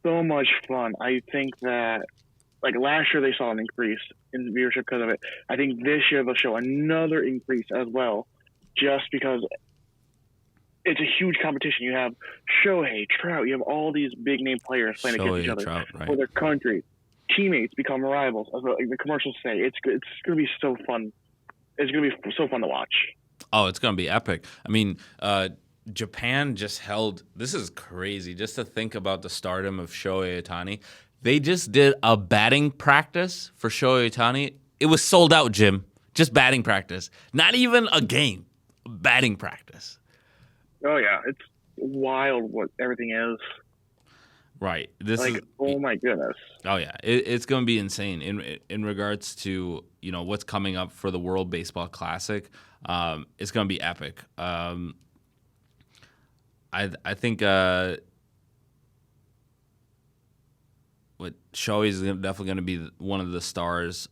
So much fun. I think that like last year they saw an increase in viewership because of it. I think this year they'll show another increase as well, just because it's a huge competition. You have Shohei, Trout. You have all these big name players playing against each other Trout, right, for their country. Teammates become rivals, as the commercials say. It's going to be so fun. It's going to be so fun to watch. Oh, it's going to be epic. I mean, Japan just held. This is crazy. Just to think about the stardom of Shohei Ohtani. They just did a batting practice for Shohei Ohtani. It was sold out, Jim. Just batting practice. Not even a game. Batting practice. Oh yeah, it's wild what everything is. Right. Oh my goodness. Oh yeah, it's going to be insane in regards to what's coming up for the World Baseball Classic. It's going to be epic. I think what Shohei is definitely going to be one of the stars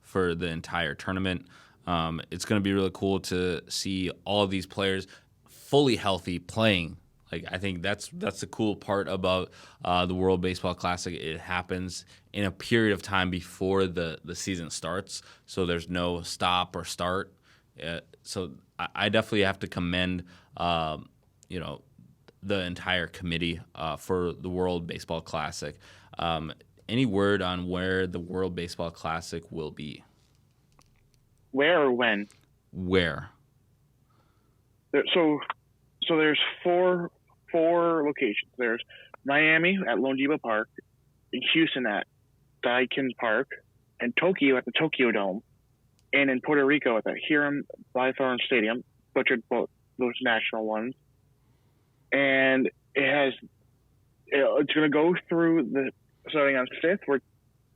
for the entire tournament. It's going to be really cool to see all of these players fully healthy playing. Like I think that's the cool part about the World Baseball Classic. It happens in a period of time before the season starts, so there's no stop or start. So I definitely have to commend the entire committee for the World Baseball Classic. Any word on where the World Baseball Classic will be? Where or when? Where? So there's four locations. There's Miami at Lone Depot Park, in Houston at Daikin Park, and Tokyo at the Tokyo Dome, and in Puerto Rico at the Hiram Blythorn Stadium, butchered both those national ones. And it's going to go through starting on 5th, where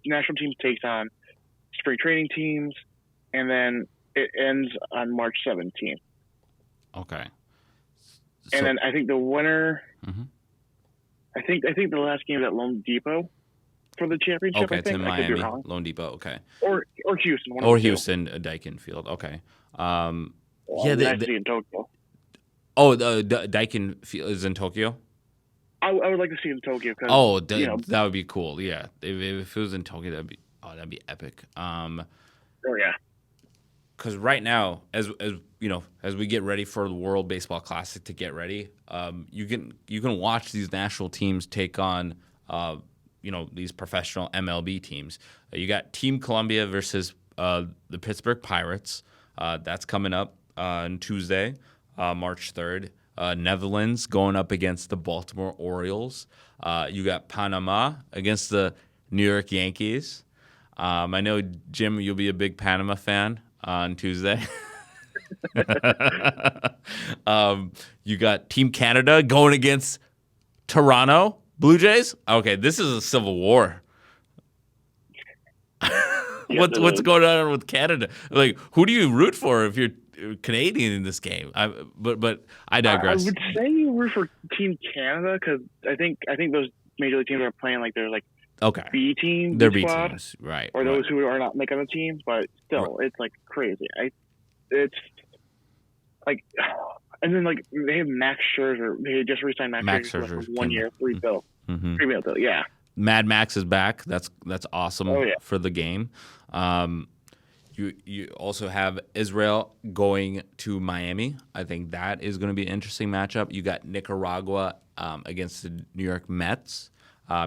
national teams takes on spring training teams, and then it ends on March 17th. Okay. And then I think the winner, mm-hmm. I think the last game is at Lone Depot for the championship. Okay, I think. to Miami, Lone Depot. Okay. Or Houston. Or Houston, Daikin Field. Okay. Nice to see in Tokyo. Oh, the Daikin Field is in Tokyo? I would like to see it in Tokyo. That would be cool. Yeah, if it was in Tokyo, that'd be epic. Oh yeah. Because right now, as we get ready for the World Baseball Classic to get ready, you can watch these national teams take on these professional MLB teams. You got Team Columbia versus the Pittsburgh Pirates. That's coming up on Tuesday, March 3rd. Netherlands going up against the Baltimore Orioles. You got Panama against the New York Yankees. I know, Jim, you'll be a big Panama fan on Tuesday. You got Team Canada going against Toronto Blue Jays. Okay, this is a civil war. What's going on with Canada? Like, who do you root for if you're Canadian in this game? But I digress. I would say you root for Team Canada because I think those major league teams are playing like they're like B teams. They're B teams, right? Or those who are not making the teams, but still, it's like crazy. It's like, and then like they have Max Scherzer. They just re-signed Max Scherzer for 1 year, $3 bill. Mm-hmm. $3 bill, yeah. Mad Max is back. That's awesome for the game. You also have Israel going to Miami. I think that is going to be an interesting matchup. You got Nicaragua against the New York Mets.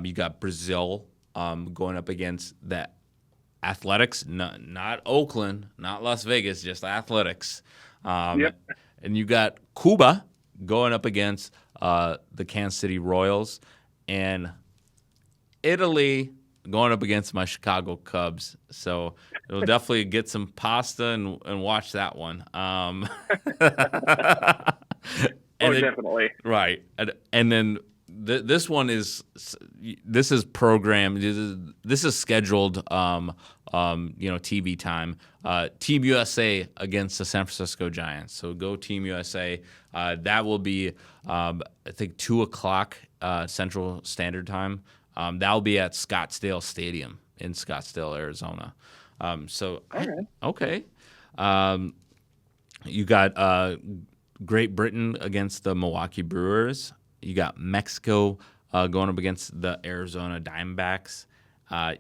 You got Brazil going up against the Athletics, not Oakland, not Las Vegas, just Athletics. Yep. And you got Cuba going up against the Kansas City Royals, and Italy going up against my Chicago Cubs. So it'll definitely get some pasta and watch that one. Definitely. Right. And then this one is programmed. This is scheduled. TV time. Team USA against the San Francisco Giants. So go Team USA. That will be I think 2:00 Central Standard Time. That'll be at Scottsdale Stadium in Scottsdale, Arizona. Okay. You got Great Britain against the Milwaukee Brewers. You got Mexico going up against the Arizona Diamondbacks.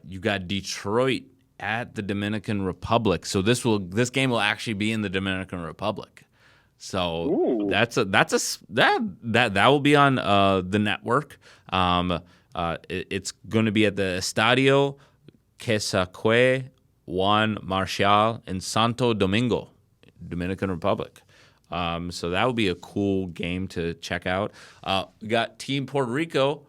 You got Detroit at the Dominican Republic. So this game will actually be in the Dominican Republic. So that will be on the network. It's going to be at the Estadio Quesaque Juan Marshall in Santo Domingo, Dominican Republic. So that will be a cool game to check out. We got Team Puerto Rico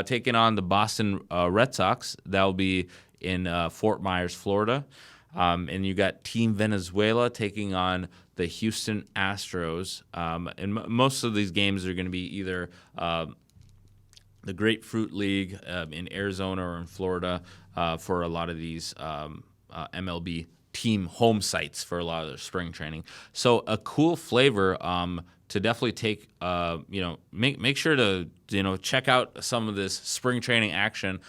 taking on the Boston Red Sox. That will be in Fort Myers, Florida. And you got Team Venezuela taking on the Houston Astros. And most of these games are going to be either the Grapefruit League in Arizona or in Florida for a lot of these MLB team home sites for a lot of their spring training. So a cool flavor to definitely take, make sure to, check out some of this spring training action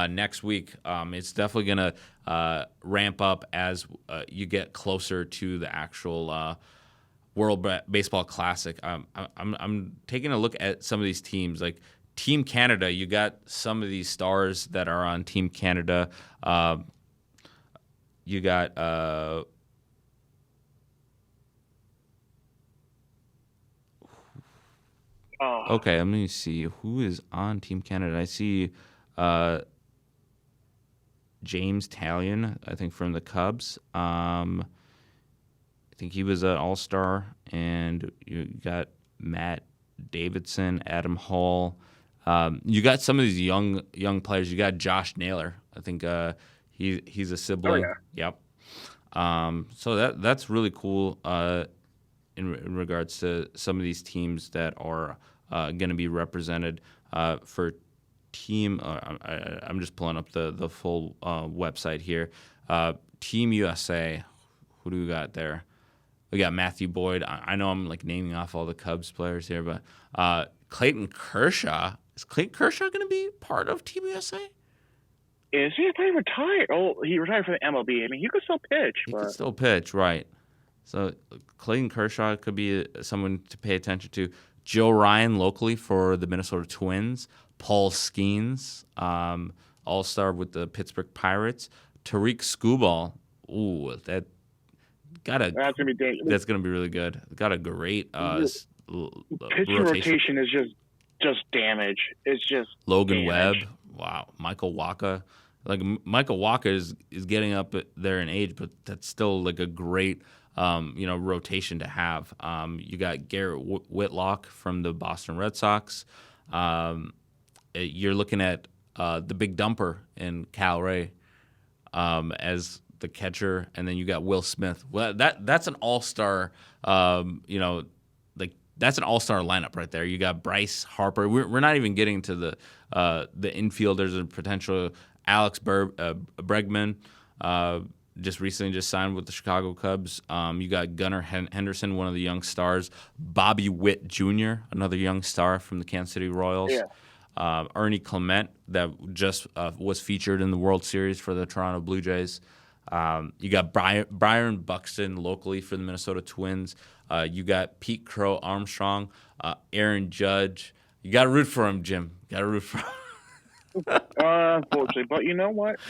next week. It's definitely going to ramp up as you get closer to the actual World Baseball Classic. I'm taking a look at some of these teams, like Team Canada. You got some of these stars that are on Team Canada. You got okay, let me see who is on Team Canada. I see James Talion, I think from the Cubs. I think he was an All-Star, and you got Matt Davidson, Adam Hall. You got some of these young players. You got Josh Naylor. I think he's a sibling. Oh, yeah. Yep. So that's really cool in regards to some of these teams that are going to be represented for team. I'm just pulling up the full website here. Team USA. Who do we got there? We got Matthew Boyd. I know I'm like naming off all the Cubs players here, but Clayton Kershaw. Is Clayton Kershaw going to be part of Team USA? Is he retired? Oh, he retired from the MLB. I mean, he could still pitch. He could still pitch, right. So Clayton Kershaw could be someone to pay attention to. Joe Ryan locally for the Minnesota Twins. Paul Skeens, All-Star with the Pittsburgh Pirates. Tariq Skubal. Ooh, that's gonna be dangerous. That's gonna be really good. Got a great pitching rotation is just damage. It's just Logan damage. Webb. Wow, Michael Wacha. Like Michael Wacha is getting up there in age, but that's still like a great rotation to have. You got Garrett Whitlock from the Boston Red Sox. You're looking at the big dumper in Cal Ray as the catcher, and then you got Will Smith. Well, that's an all-star. That's an all-star lineup right there. You got Bryce Harper. We're not even getting to the infielders and potential. Alex Bregman just recently signed with the Chicago Cubs. You got Gunnar Henderson, one of the young stars. Bobby Witt Jr., another young star from the Kansas City Royals. Yeah. Ernie Clement, that just was featured in the World Series for the Toronto Blue Jays. You got Byron Buxton locally for the Minnesota Twins. You got Pete Crow Armstrong, Aaron Judge. You got to root for him, Jim. Got to root for him. Unfortunately, but you know what?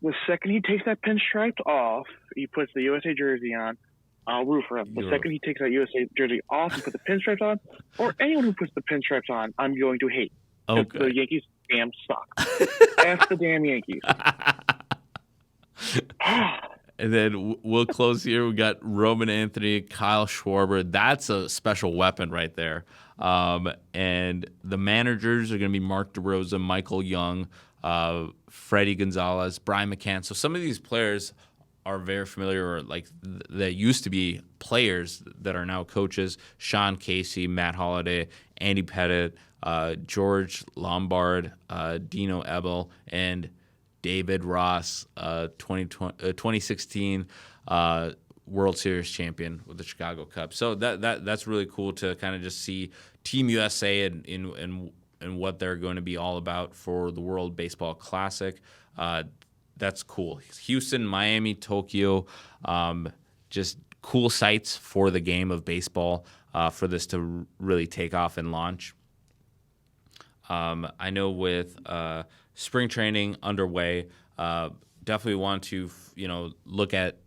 The second he takes that pinstripe off, he puts the USA jersey on, I'll root for him. The second he takes that USA jersey off and puts the pinstripes on, or anyone who puts the pinstripes on, I'm going to hate. Okay. The Yankees damn suck. F the damn Yankees. And then we'll close here. We got Roman Anthony, Kyle Schwarber. That's a special weapon right there. And the managers are going to be Mark DeRosa, Michael Young, Freddie Gonzalez, Brian McCann. So some of these players are very familiar, or like that used to be players that are now coaches. Sean Casey, Matt Holliday, Andy Pettit, George Lombard, Dino Ebel, and David Ross, 2016 World Series champion with the Chicago Cubs. So that's really cool to kind of just see Team USA and what they're going to be all about for the World Baseball Classic. That's cool. Houston, Miami, Tokyo, just cool sites for the game of baseball for this to really take off and launch. I know with spring training underway, definitely want to look at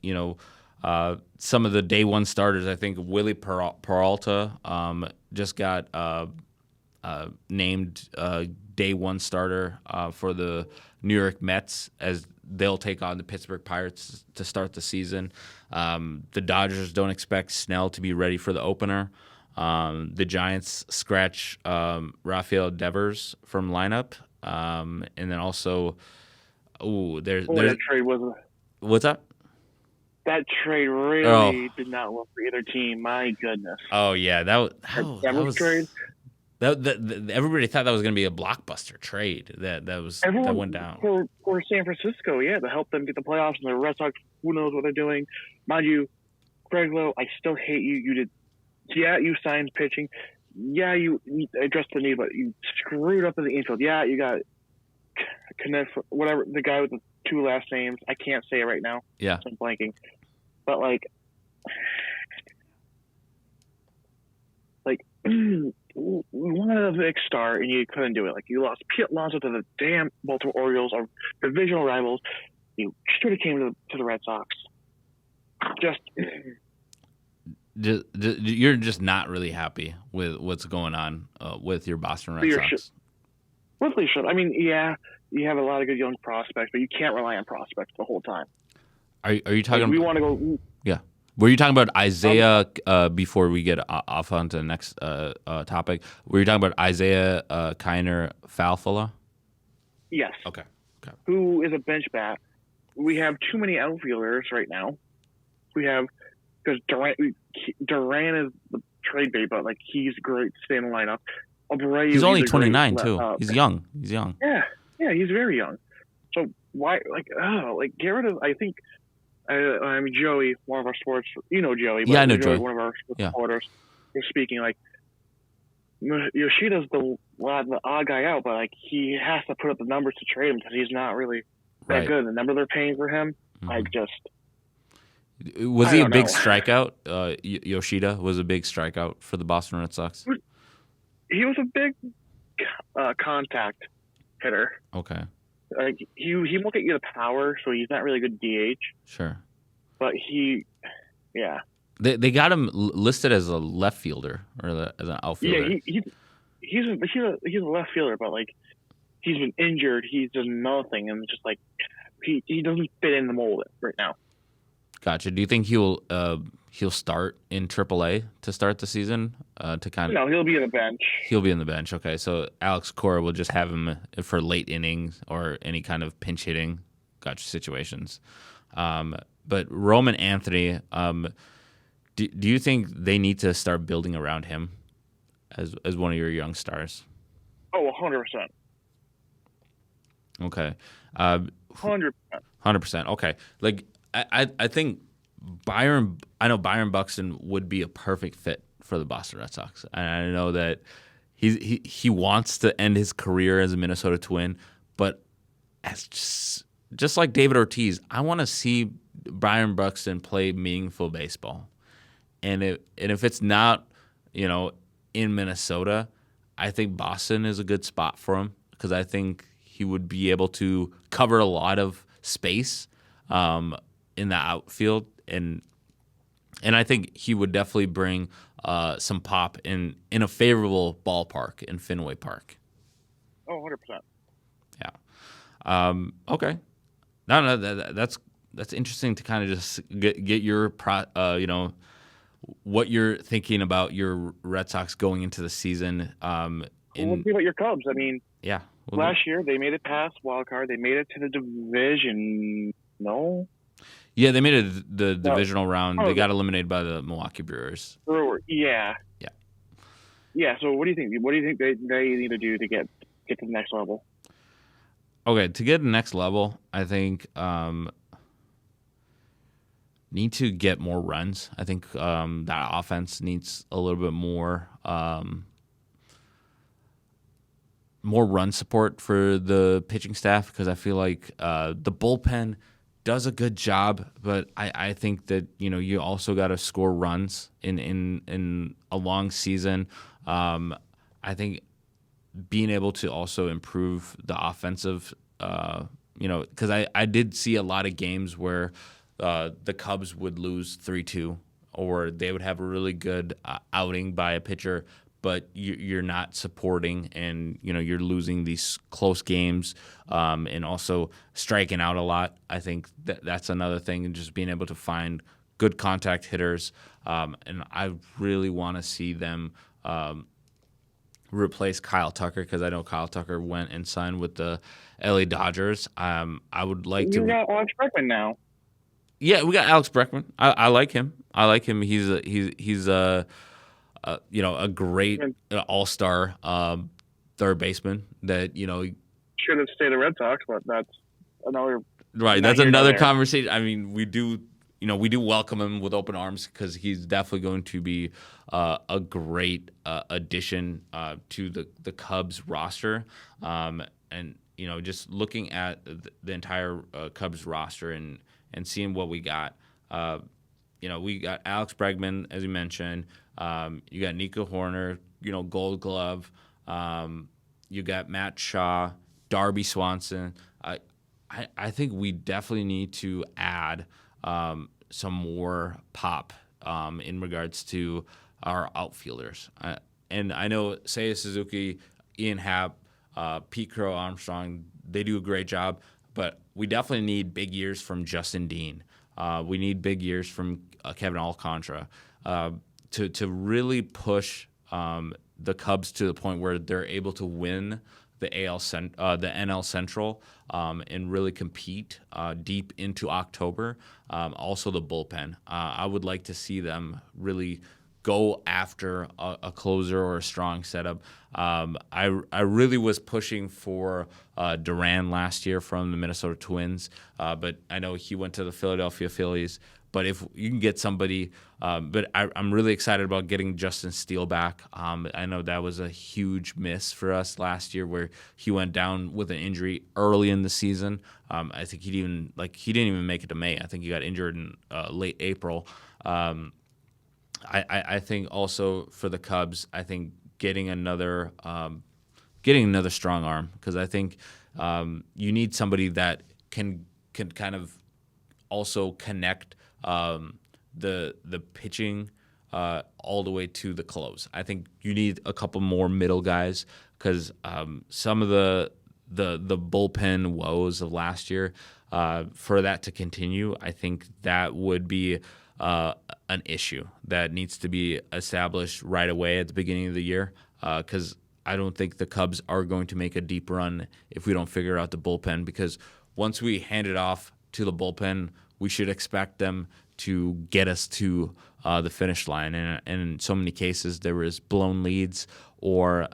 some of the day one starters. I think Willie Peralta just got named day one starter for the New York Mets as they'll take on the Pittsburgh Pirates to start the season. The Dodgers don't expect Snell to be ready for the opener. The Giants scratch Rafael Devers from lineup. And then also, there's that trade was what's up? That trade really did not work for either team. My goodness. Oh yeah, that was trade. Everybody thought that was going to be a blockbuster trade. That went down for San Francisco. Yeah, to help them get the playoffs, and the Red Sox. Who knows what they're doing? Mind you, Greg Lowe, I still hate you. You did Yeah, you signed pitching. Yeah, you addressed the need, but you screwed up in the infield. Yeah, you got Kenneth, whatever, the guy with the 2 last names. I can't say it right now. Yeah. So I'm blanking. But, like we wanted a big star, and you couldn't do it. Like, you lost Pete Alonso to the damn Baltimore Orioles, our divisional rivals. You should have came to the Red Sox. You're just not really happy with what's going on with your Boston Red Sox. Really should. I mean, yeah, you have a lot of good young prospects, but you can't rely on prospects the whole time. Are you talking? Like, we want to go. Yeah. Were you talking about Isaiah before we get off onto the next topic? Were you talking about Isaiah Kiner Falfala? Yes. Okay. Who is a bench bat? We have too many outfielders right now. We have, because Duran is the trade bait, but like he's great to stay in the lineup. Abreu, he's only 29 too. He's young. Yeah, he's very young. So why, get rid of? I think I'm Joey, one of our sports. You know Joey. Yeah, I know Joey. One of our supporters. You're speaking like Yoshida's the odd guy out, but like he has to put up the numbers to trade him because he's not really that good. The number they're paying for him, Was he a big strikeout? Yoshida was a big strikeout for the Boston Red Sox. He was a big contact hitter. Okay. Like he won't get you the power, so he's not really a good DH. Sure. But They got him listed as a left fielder or as an outfielder. Yeah, he's a left fielder, but like he's been injured. He's done nothing, and just like he doesn't fit in the mold right now. Gotcha. Do you think he'll start in AAA to start the season? No, he'll be on the bench. He'll be on the bench. Okay, so Alex Cora will just have him for late innings or any kind of pinch hitting, situations. But Roman Anthony, do you think they need to start building around him as one of your young stars? Oh, 100%. Okay. 100%. Okay. Like I think Byron Buxton would be a perfect fit for the Boston Red Sox. And I know that he wants to end his career as a Minnesota Twin, but as just like David Ortiz, I want to see Byron Buxton play meaningful baseball. And if it's not, in Minnesota, I think Boston is a good spot for him because I think he would be able to cover a lot of space in the outfield, and I think he would definitely bring some pop in a favorable ballpark in Fenway Park. Oh, 100%. Yeah. Okay. No, that's interesting to kind of just get your what you're thinking about your Red Sox going into the season. We'll see about your Cubs. I mean, yeah. Last year they made it past wild card. They made it to the division. No. Yeah, they made it the divisional round. They got eliminated by the Milwaukee Brewers. Yeah. Yeah. Yeah. So what do you think? What do you think they need to do to get to the next level? Okay, to get to the next level, I think need to get more runs. I think that offense needs a little bit more run support for the pitching staff because I feel like the bullpen does a good job, but I think that you also got to score runs in a long season. I think being able to also improve the offensive, because I did see a lot of games where the Cubs would lose 3-2, or they would have a really good outing by a pitcher, but you're not supporting, and you're losing these close games, and also striking out a lot. I think that's another thing, and just being able to find good contact hitters. And I really want to see them replace Kyle Tucker because I know Kyle Tucker went and signed with the LA Dodgers. I would like to. You got Alex Bregman now. Yeah, we got Alex Bregman. I like him. He's a great all-star third baseman that should have stayed the Red Sox, but that's another. Right, that's another conversation. I mean, we do we do welcome him with open arms because he's definitely going to be a great addition to the Cubs roster. And just looking at the entire Cubs roster and seeing what we got. We got Alex Bregman, as you mentioned. You got Nico Horner, Gold Glove. You got Matt Shaw, Darby Swanson. I think we definitely need to add some more pop in regards to our outfielders. And I know Seiya Suzuki, Ian Happ, Pete Crow Armstrong, they do a great job, but we definitely need big years from Justin Dean. We need big years from Kevin Alcantara to really push the Cubs to the point where they're able to win the NL Central and really compete deep into October. Also the bullpen. I would like to see them really go after a closer or a strong setup. I really was pushing for Duran last year from the Minnesota Twins, but I know he went to the Philadelphia Phillies. But if you can get somebody, but I'm really excited about getting Justin Steele back. I know that was a huge miss for us last year where he went down with an injury early in the season. I think he didn't even make it to May. I think he got injured in late April. I think also for the Cubs, I think getting another strong arm, because I think you need somebody that can kind of also connect the pitching all the way to the close. I think you need a couple more middle guys because some of the bullpen woes of last year, for that to continue, I think that would be an issue that needs to be established right away at the beginning of the year, because I don't think the Cubs are going to make a deep run if we don't figure out the bullpen, because once we hand it off to the bullpen, we should expect them to get us to the finish line. And in so many cases, there was blown leads or,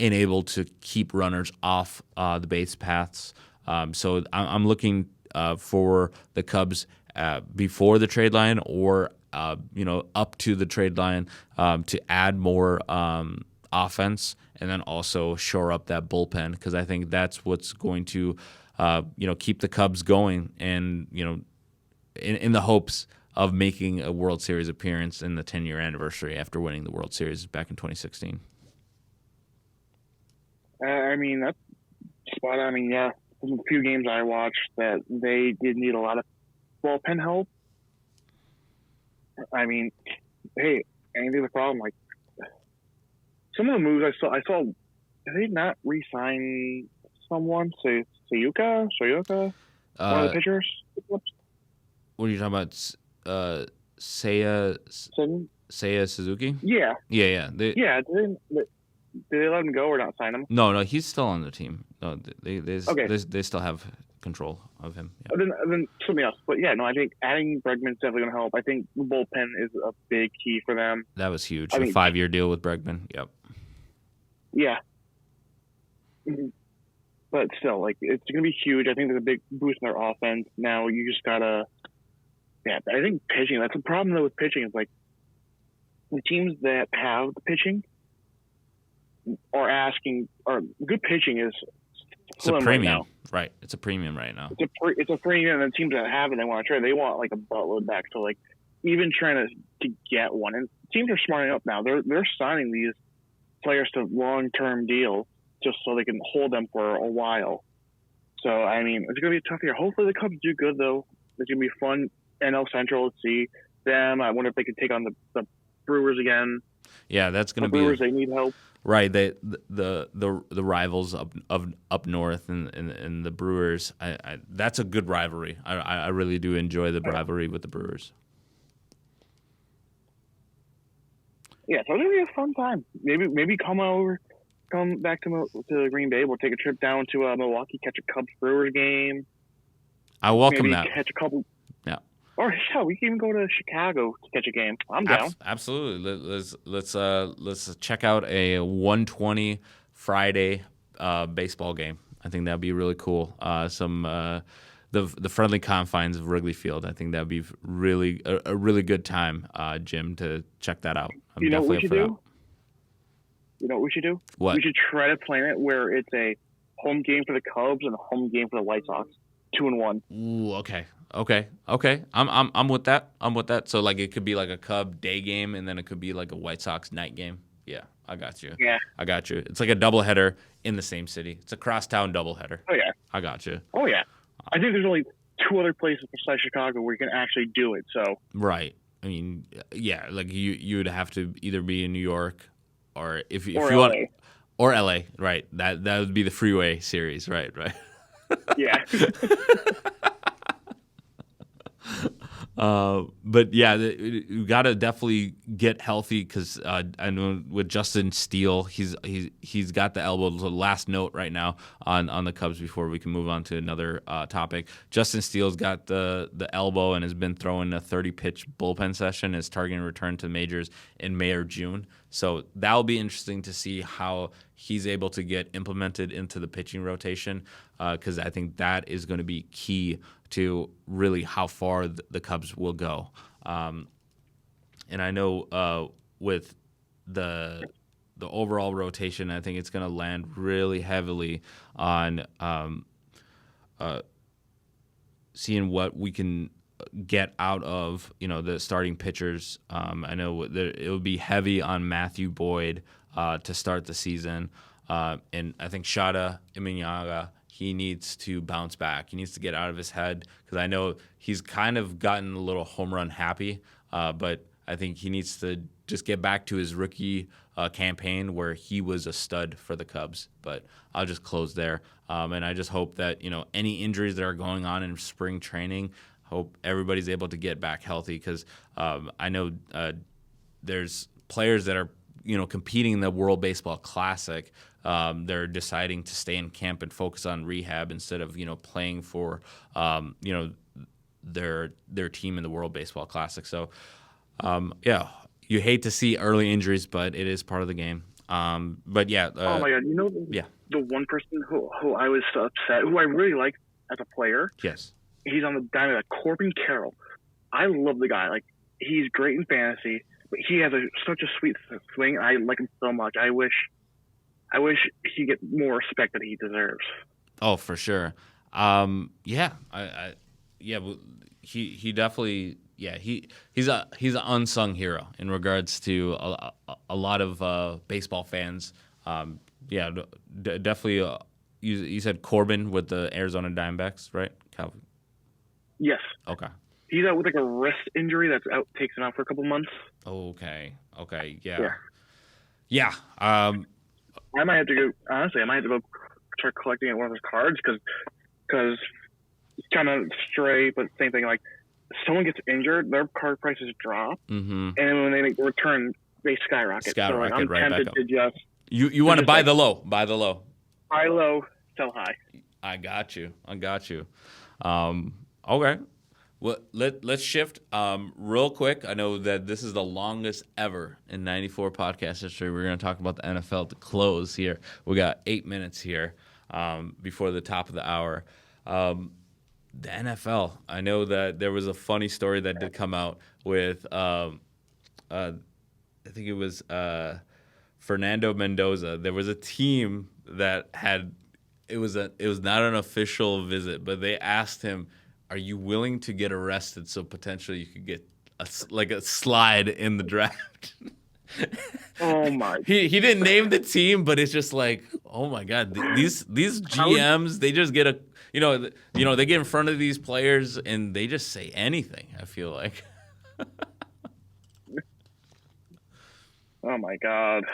unable to keep runners off the base paths. So I'm looking for the Cubs before the trade line or, up to the trade line to add more offense and then also shore up that bullpen, because I think that's what's going to keep the Cubs going and, in the hopes of making a World Series appearance in the 10-year anniversary after winning the World Series back in 2016. That's spot on. Yeah, there's a few games I watched that they did need a lot of bullpen help. Hey, anything the problem? Like, some of the moves I saw, did they not re-sign someone? Soyuka? One of the pitchers? What are you talking about? Seiya Suzuki? Yeah. Yeah. Did they let him go or not sign him? No, he's still on the team. No, Okay. They still have control of him. Yeah. Then something else. But yeah, no, I think adding Bregman's definitely going to help. I think the bullpen is a big key for them. That was huge. A 5-year deal with Bregman. Yep. Yeah. But still, it's going to be huge. I think there's a big boost in their offense. Now you just got to I think pitching, that's the problem though with pitching. Is the teams that have the pitching are asking, or good pitching is it's a premium, right? It's a premium right now. It's a premium, and the teams that have it, they want to trade. They want a buttload back. So even trying to get one, and teams are smarting up now. They're signing these players to long-term deals just so they can hold them for a while. So it's going to be a tough year. Hopefully the Cubs do good though. It's going to be fun. NL Central, to see them. I wonder if they could take on the Brewers again. Yeah, that's going to be Brewers. They need help. Right, the rivals up north and the Brewers. That's a good rivalry. I really do enjoy the rivalry with the Brewers. Yeah, so it'll be a fun time. Maybe come back to Green Bay. We'll take a trip down to Milwaukee, catch a Cubs Brewers game. I welcome that. Catch a couple. Yeah. Or hell, we can even go to Chicago to catch a game. I'm down. Absolutely. Let's check out a 1:20 Friday baseball game. I think that'd be really cool. the friendly confines of Wrigley Field. I think that would be really a really good time, Jim, to check that out. I'm You know what we definitely should up for do? You know what we should do? What? We should try to plan it where it's a home game for the Cubs and a home game for the White Sox. 2-1. Ooh, okay. I'm with that. So like it could be like a Cub day game, and then it could be like a White Sox night game. Yeah, I got you. Yeah. I got you. It's like a doubleheader in the same city. It's a crosstown doubleheader. Oh, yeah. I got you. Oh, yeah. I think there's only 2 other places besides Chicago where you can actually do it. So Right. I mean, yeah, like you would have to either be in New York or if you LA. want or LA, right? That would be the Freeway series, right? Yeah. But yeah, you got to definitely get healthy because I know with Justin Steele, he's got the elbow. The last note right now on the Cubs before we can move on to another topic. Justin Steele's got the elbow and has been throwing a 30-pitch bullpen session. Is targeting return to majors in May or June. So that'll be interesting to see how he's able to get implemented into the pitching rotation because I think that is going to be key to really how far the Cubs will go. And I know with the overall rotation, I think it's going to land really heavily on seeing what we can get out of the starting pitchers. I know it will be heavy on Matthew Boyd to start the season, and I think Shada Iminyaga, he needs to bounce back. He needs to get out of his head because I know he's kind of gotten a little home run happy, but I think he needs to just get back to his rookie campaign where he was a stud for the Cubs. But I'll just close there, and I just hope that any injuries that are going on in spring training, hope everybody's able to get back healthy because I know there's players that are competing in the World Baseball Classic. They're deciding to stay in camp and focus on rehab instead of playing for their team in the World Baseball Classic. So yeah, you hate to see early injuries, but it is part of the game. But yeah. Oh my God! The one person who I was so upset, who I really like as a player. Yes. He's on the Diamondbacks, Corbin Carroll. I love the guy. Like, he's great in fantasy, but he has such a sweet swing. I like him so much. I wish he get more respect that he deserves. Oh, for sure. He definitely. Yeah, he's an unsung hero in regards to a lot of baseball fans. Definitely. You said Corbin with the Arizona Diamondbacks, right, Calvin? Yes. Okay. He's out with like a wrist injury that's takes him out for a couple months. Okay. Yeah. I might have to go. Honestly, I might have to go start collecting one of his cards because it's kind of stray, but same thing. Like, someone gets injured, their card prices drop, and when they make the return, they skyrocket. So like, I'm right tempted back to just you want to buy like, the low, buy the low. Buy low, sell high. I got you. Okay. Well, let's shift real quick. I know that this is the longest ever in 94 podcast history. We're going to talk about the NFL to close here. We got 8 minutes here before the top of the hour. The NFL. I know that there was a funny story that did come out with I think it was Fernando Mendoza. There was a team that had it was not an official visit, but they asked him, "Are you willing to get arrested so potentially you could get a slide in the draft?" Oh my! He didn't name the team, but it's just like, oh my God, these GMs, they just get they get in front of these players and they just say anything. I feel like. Oh my God!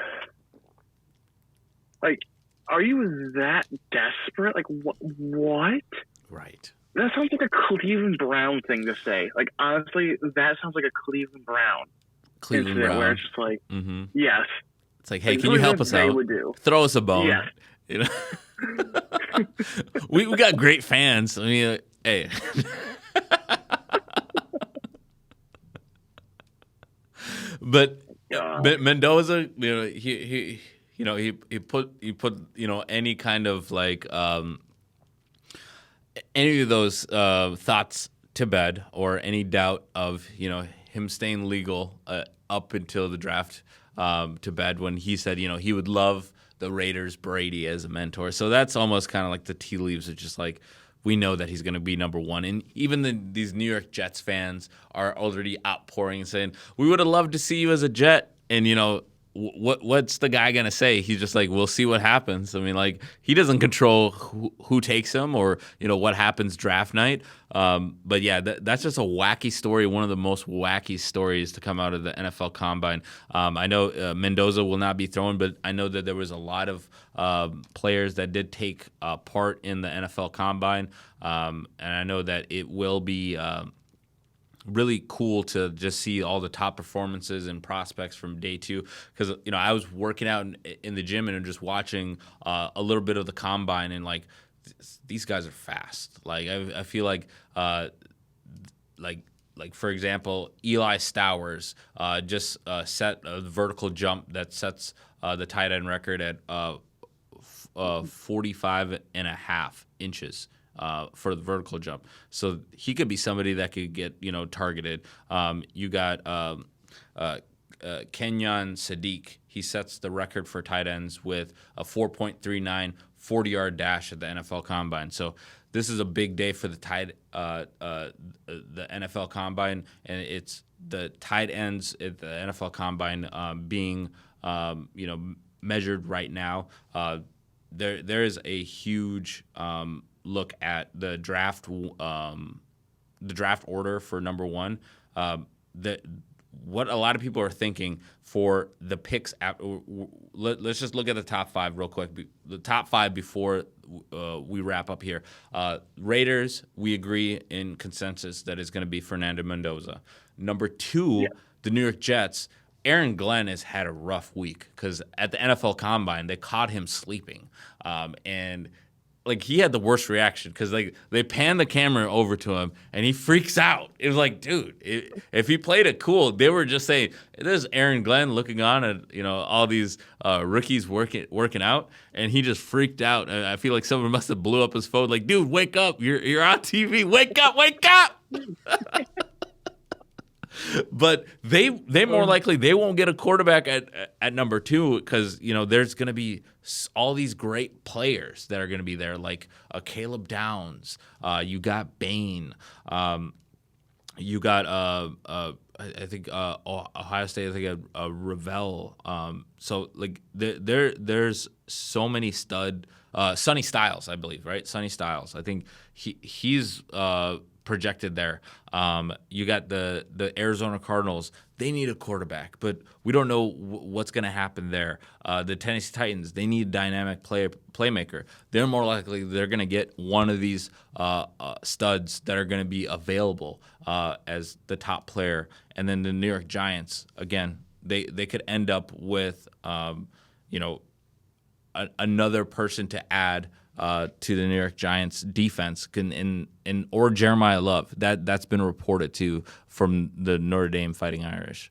Like, are you that desperate? Like, what? Right. That sounds like a Cleveland Brown thing to say. Like, honestly, that sounds like a Cleveland Brown. Cleveland Brown. Where it's just like, yes. It's like, hey, can you help us out? Throw us a bone. Yes. We got great fans. I mean, hey. But Mendoza, he put any kind of like any of those thoughts to bed, or any doubt of him staying legal up until the draft to bed, when he said he would love the Raiders' Brady as a mentor. So that's almost kind of like the tea leaves of just like, we know that he's going to be number one. And even these New York Jets fans are already outpouring and saying, we would have loved to see you as a Jet. And, what's the guy going to say? He's just like, we'll see what happens. I mean, like, he doesn't control who takes him or, what happens draft night. But yeah, that's just a wacky story. One of the most wacky stories to come out of the NFL Combine. I know Mendoza will not be thrown, but I know that there was a lot of players that did take part in the NFL Combine. And I know that it will be really cool to just see all the top performances and prospects from day two, because I was working out in the gym and just watching a little bit of the combine, and like these guys are fast. Like I feel like for example, Eli Stowers just set a vertical jump that sets the tight end record at 45 and a half inches. For the vertical jump. So he could be somebody that could get, targeted. You got Kenyon Sadiq. He sets the record for tight ends with a 4.39 40-yard dash at the NFL Combine. So this is a big day for the NFL Combine, and it's the tight ends at the NFL Combine being, measured right now. There is a huge look at the draft order for number one. What a lot of people are thinking for the picks. Let's just look at the top five real quick. The top five before we wrap up here. Raiders, we agree in consensus that it's going to be Fernando Mendoza. Number two, the New York Jets. Aaron Glenn has had a rough week because at the NFL Combine they caught him sleeping, and like he had the worst reaction because like they panned the camera over to him and he freaks out. It was like, dude, if he played it cool, they were just saying, there's Aaron Glenn looking on at all these rookies working out, and he just freaked out. And I feel like someone must have blew up his phone, like, dude, wake up, you're on TV, wake up. But they more likely they won't get a quarterback at number two because there's going to be all these great players that are going to be there, like Caleb Downs. You got Bain. You got I think Ohio State. I think Ravel. So like there's so many stud. Sonny Styles, I believe, right? Sonny Styles. I think he's projected there. You got the Arizona Cardinals. They need a quarterback, but we don't know what's going to happen there. The Tennessee Titans, they need a dynamic playmaker. They're more likely they're going to get one of these studs that are going to be available as the top player. And then the New York Giants, again, they could end up with another person to add to the New York Giants defense, or Jeremiah Love. That's been reported too from the Notre Dame Fighting Irish.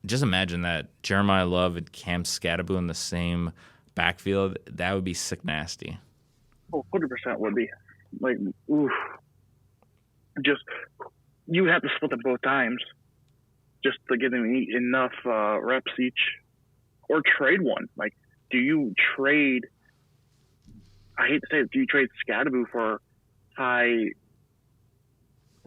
Just imagine that Jeremiah Love and Cam Scatterbo in the same backfield. That would be sick nasty. Oh, 100% would be. Like, oof. Just, you would have to split them both times just to get them enough reps each, or trade one. Like, do you trade? I hate to say it. Do you trade Scatterbo for high?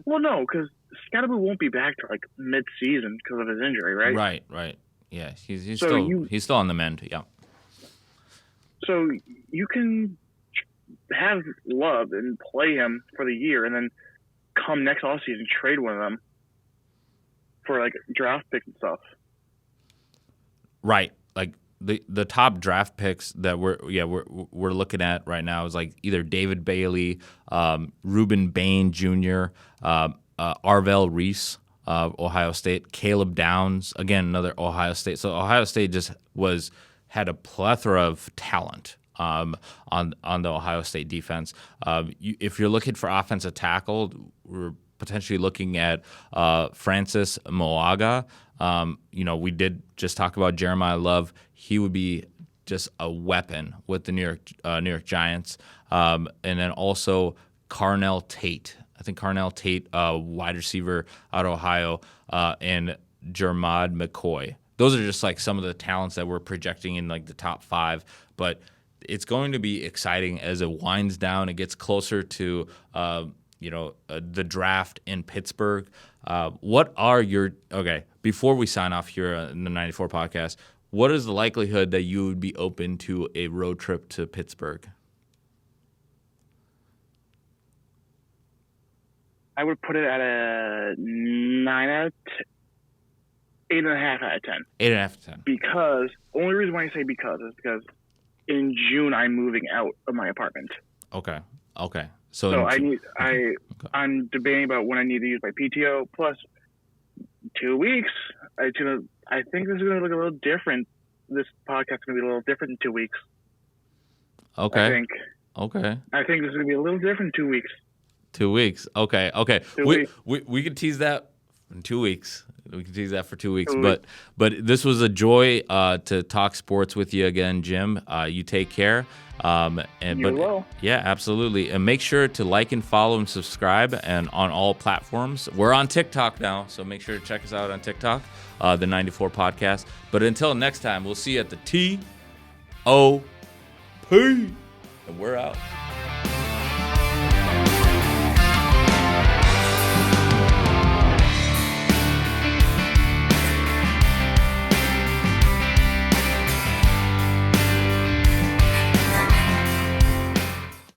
Well, no, because Scatterbo won't be back to like mid-season because of his injury, right? Right. Yeah, he's still on the mend. Yeah. So you can have Love and play him for the year, and then come next offseason trade one of them for like draft picks and stuff. Right, like. The top draft picks that we're looking at right now is like either David Bailey, Reuben Bain Jr., Arvell Reese, Ohio State, Caleb Downs, again another Ohio State. So Ohio State just had a plethora of talent on the Ohio State defense. If you're looking for offensive tackle, we're potentially looking at Francis Moaga. We did just talk about Jeremiah Love. He would be just a weapon with the New York Giants. And then also Carnell Tate. I think Carnell Tate, wide receiver out of Ohio, and Jermad McCoy. Those are just like some of the talents that we're projecting in like the top 5. But it's going to be exciting as it winds down. It gets closer to the draft in Pittsburgh. What are your before we sign off here in the 94 podcast, what is the likelihood that you would be open to a road trip to Pittsburgh? I would put it at a 8.5 out of 10. 8.5 out of 10. Because only reason why I say because is because in June I'm moving out of my apartment. Okay. So I'm debating about when I need to use my PTO. Plus 2 weeks. I think this is going to look a little different. This podcast is going to be a little different in 2 weeks. Okay. I think this is going to be a little different in 2 weeks. 2 weeks. Okay. 2 weeks. We could tease that in 2 weeks. We can tease that for 2 weeks. But this was a joy to talk sports with you again, Jim. You take care. Will. Yeah, absolutely. And make sure to like and follow and subscribe and on all platforms. We're on TikTok now, so make sure to check us out on TikTok, the 94 podcast. But until next time, we'll see you at the TOP. And we're out.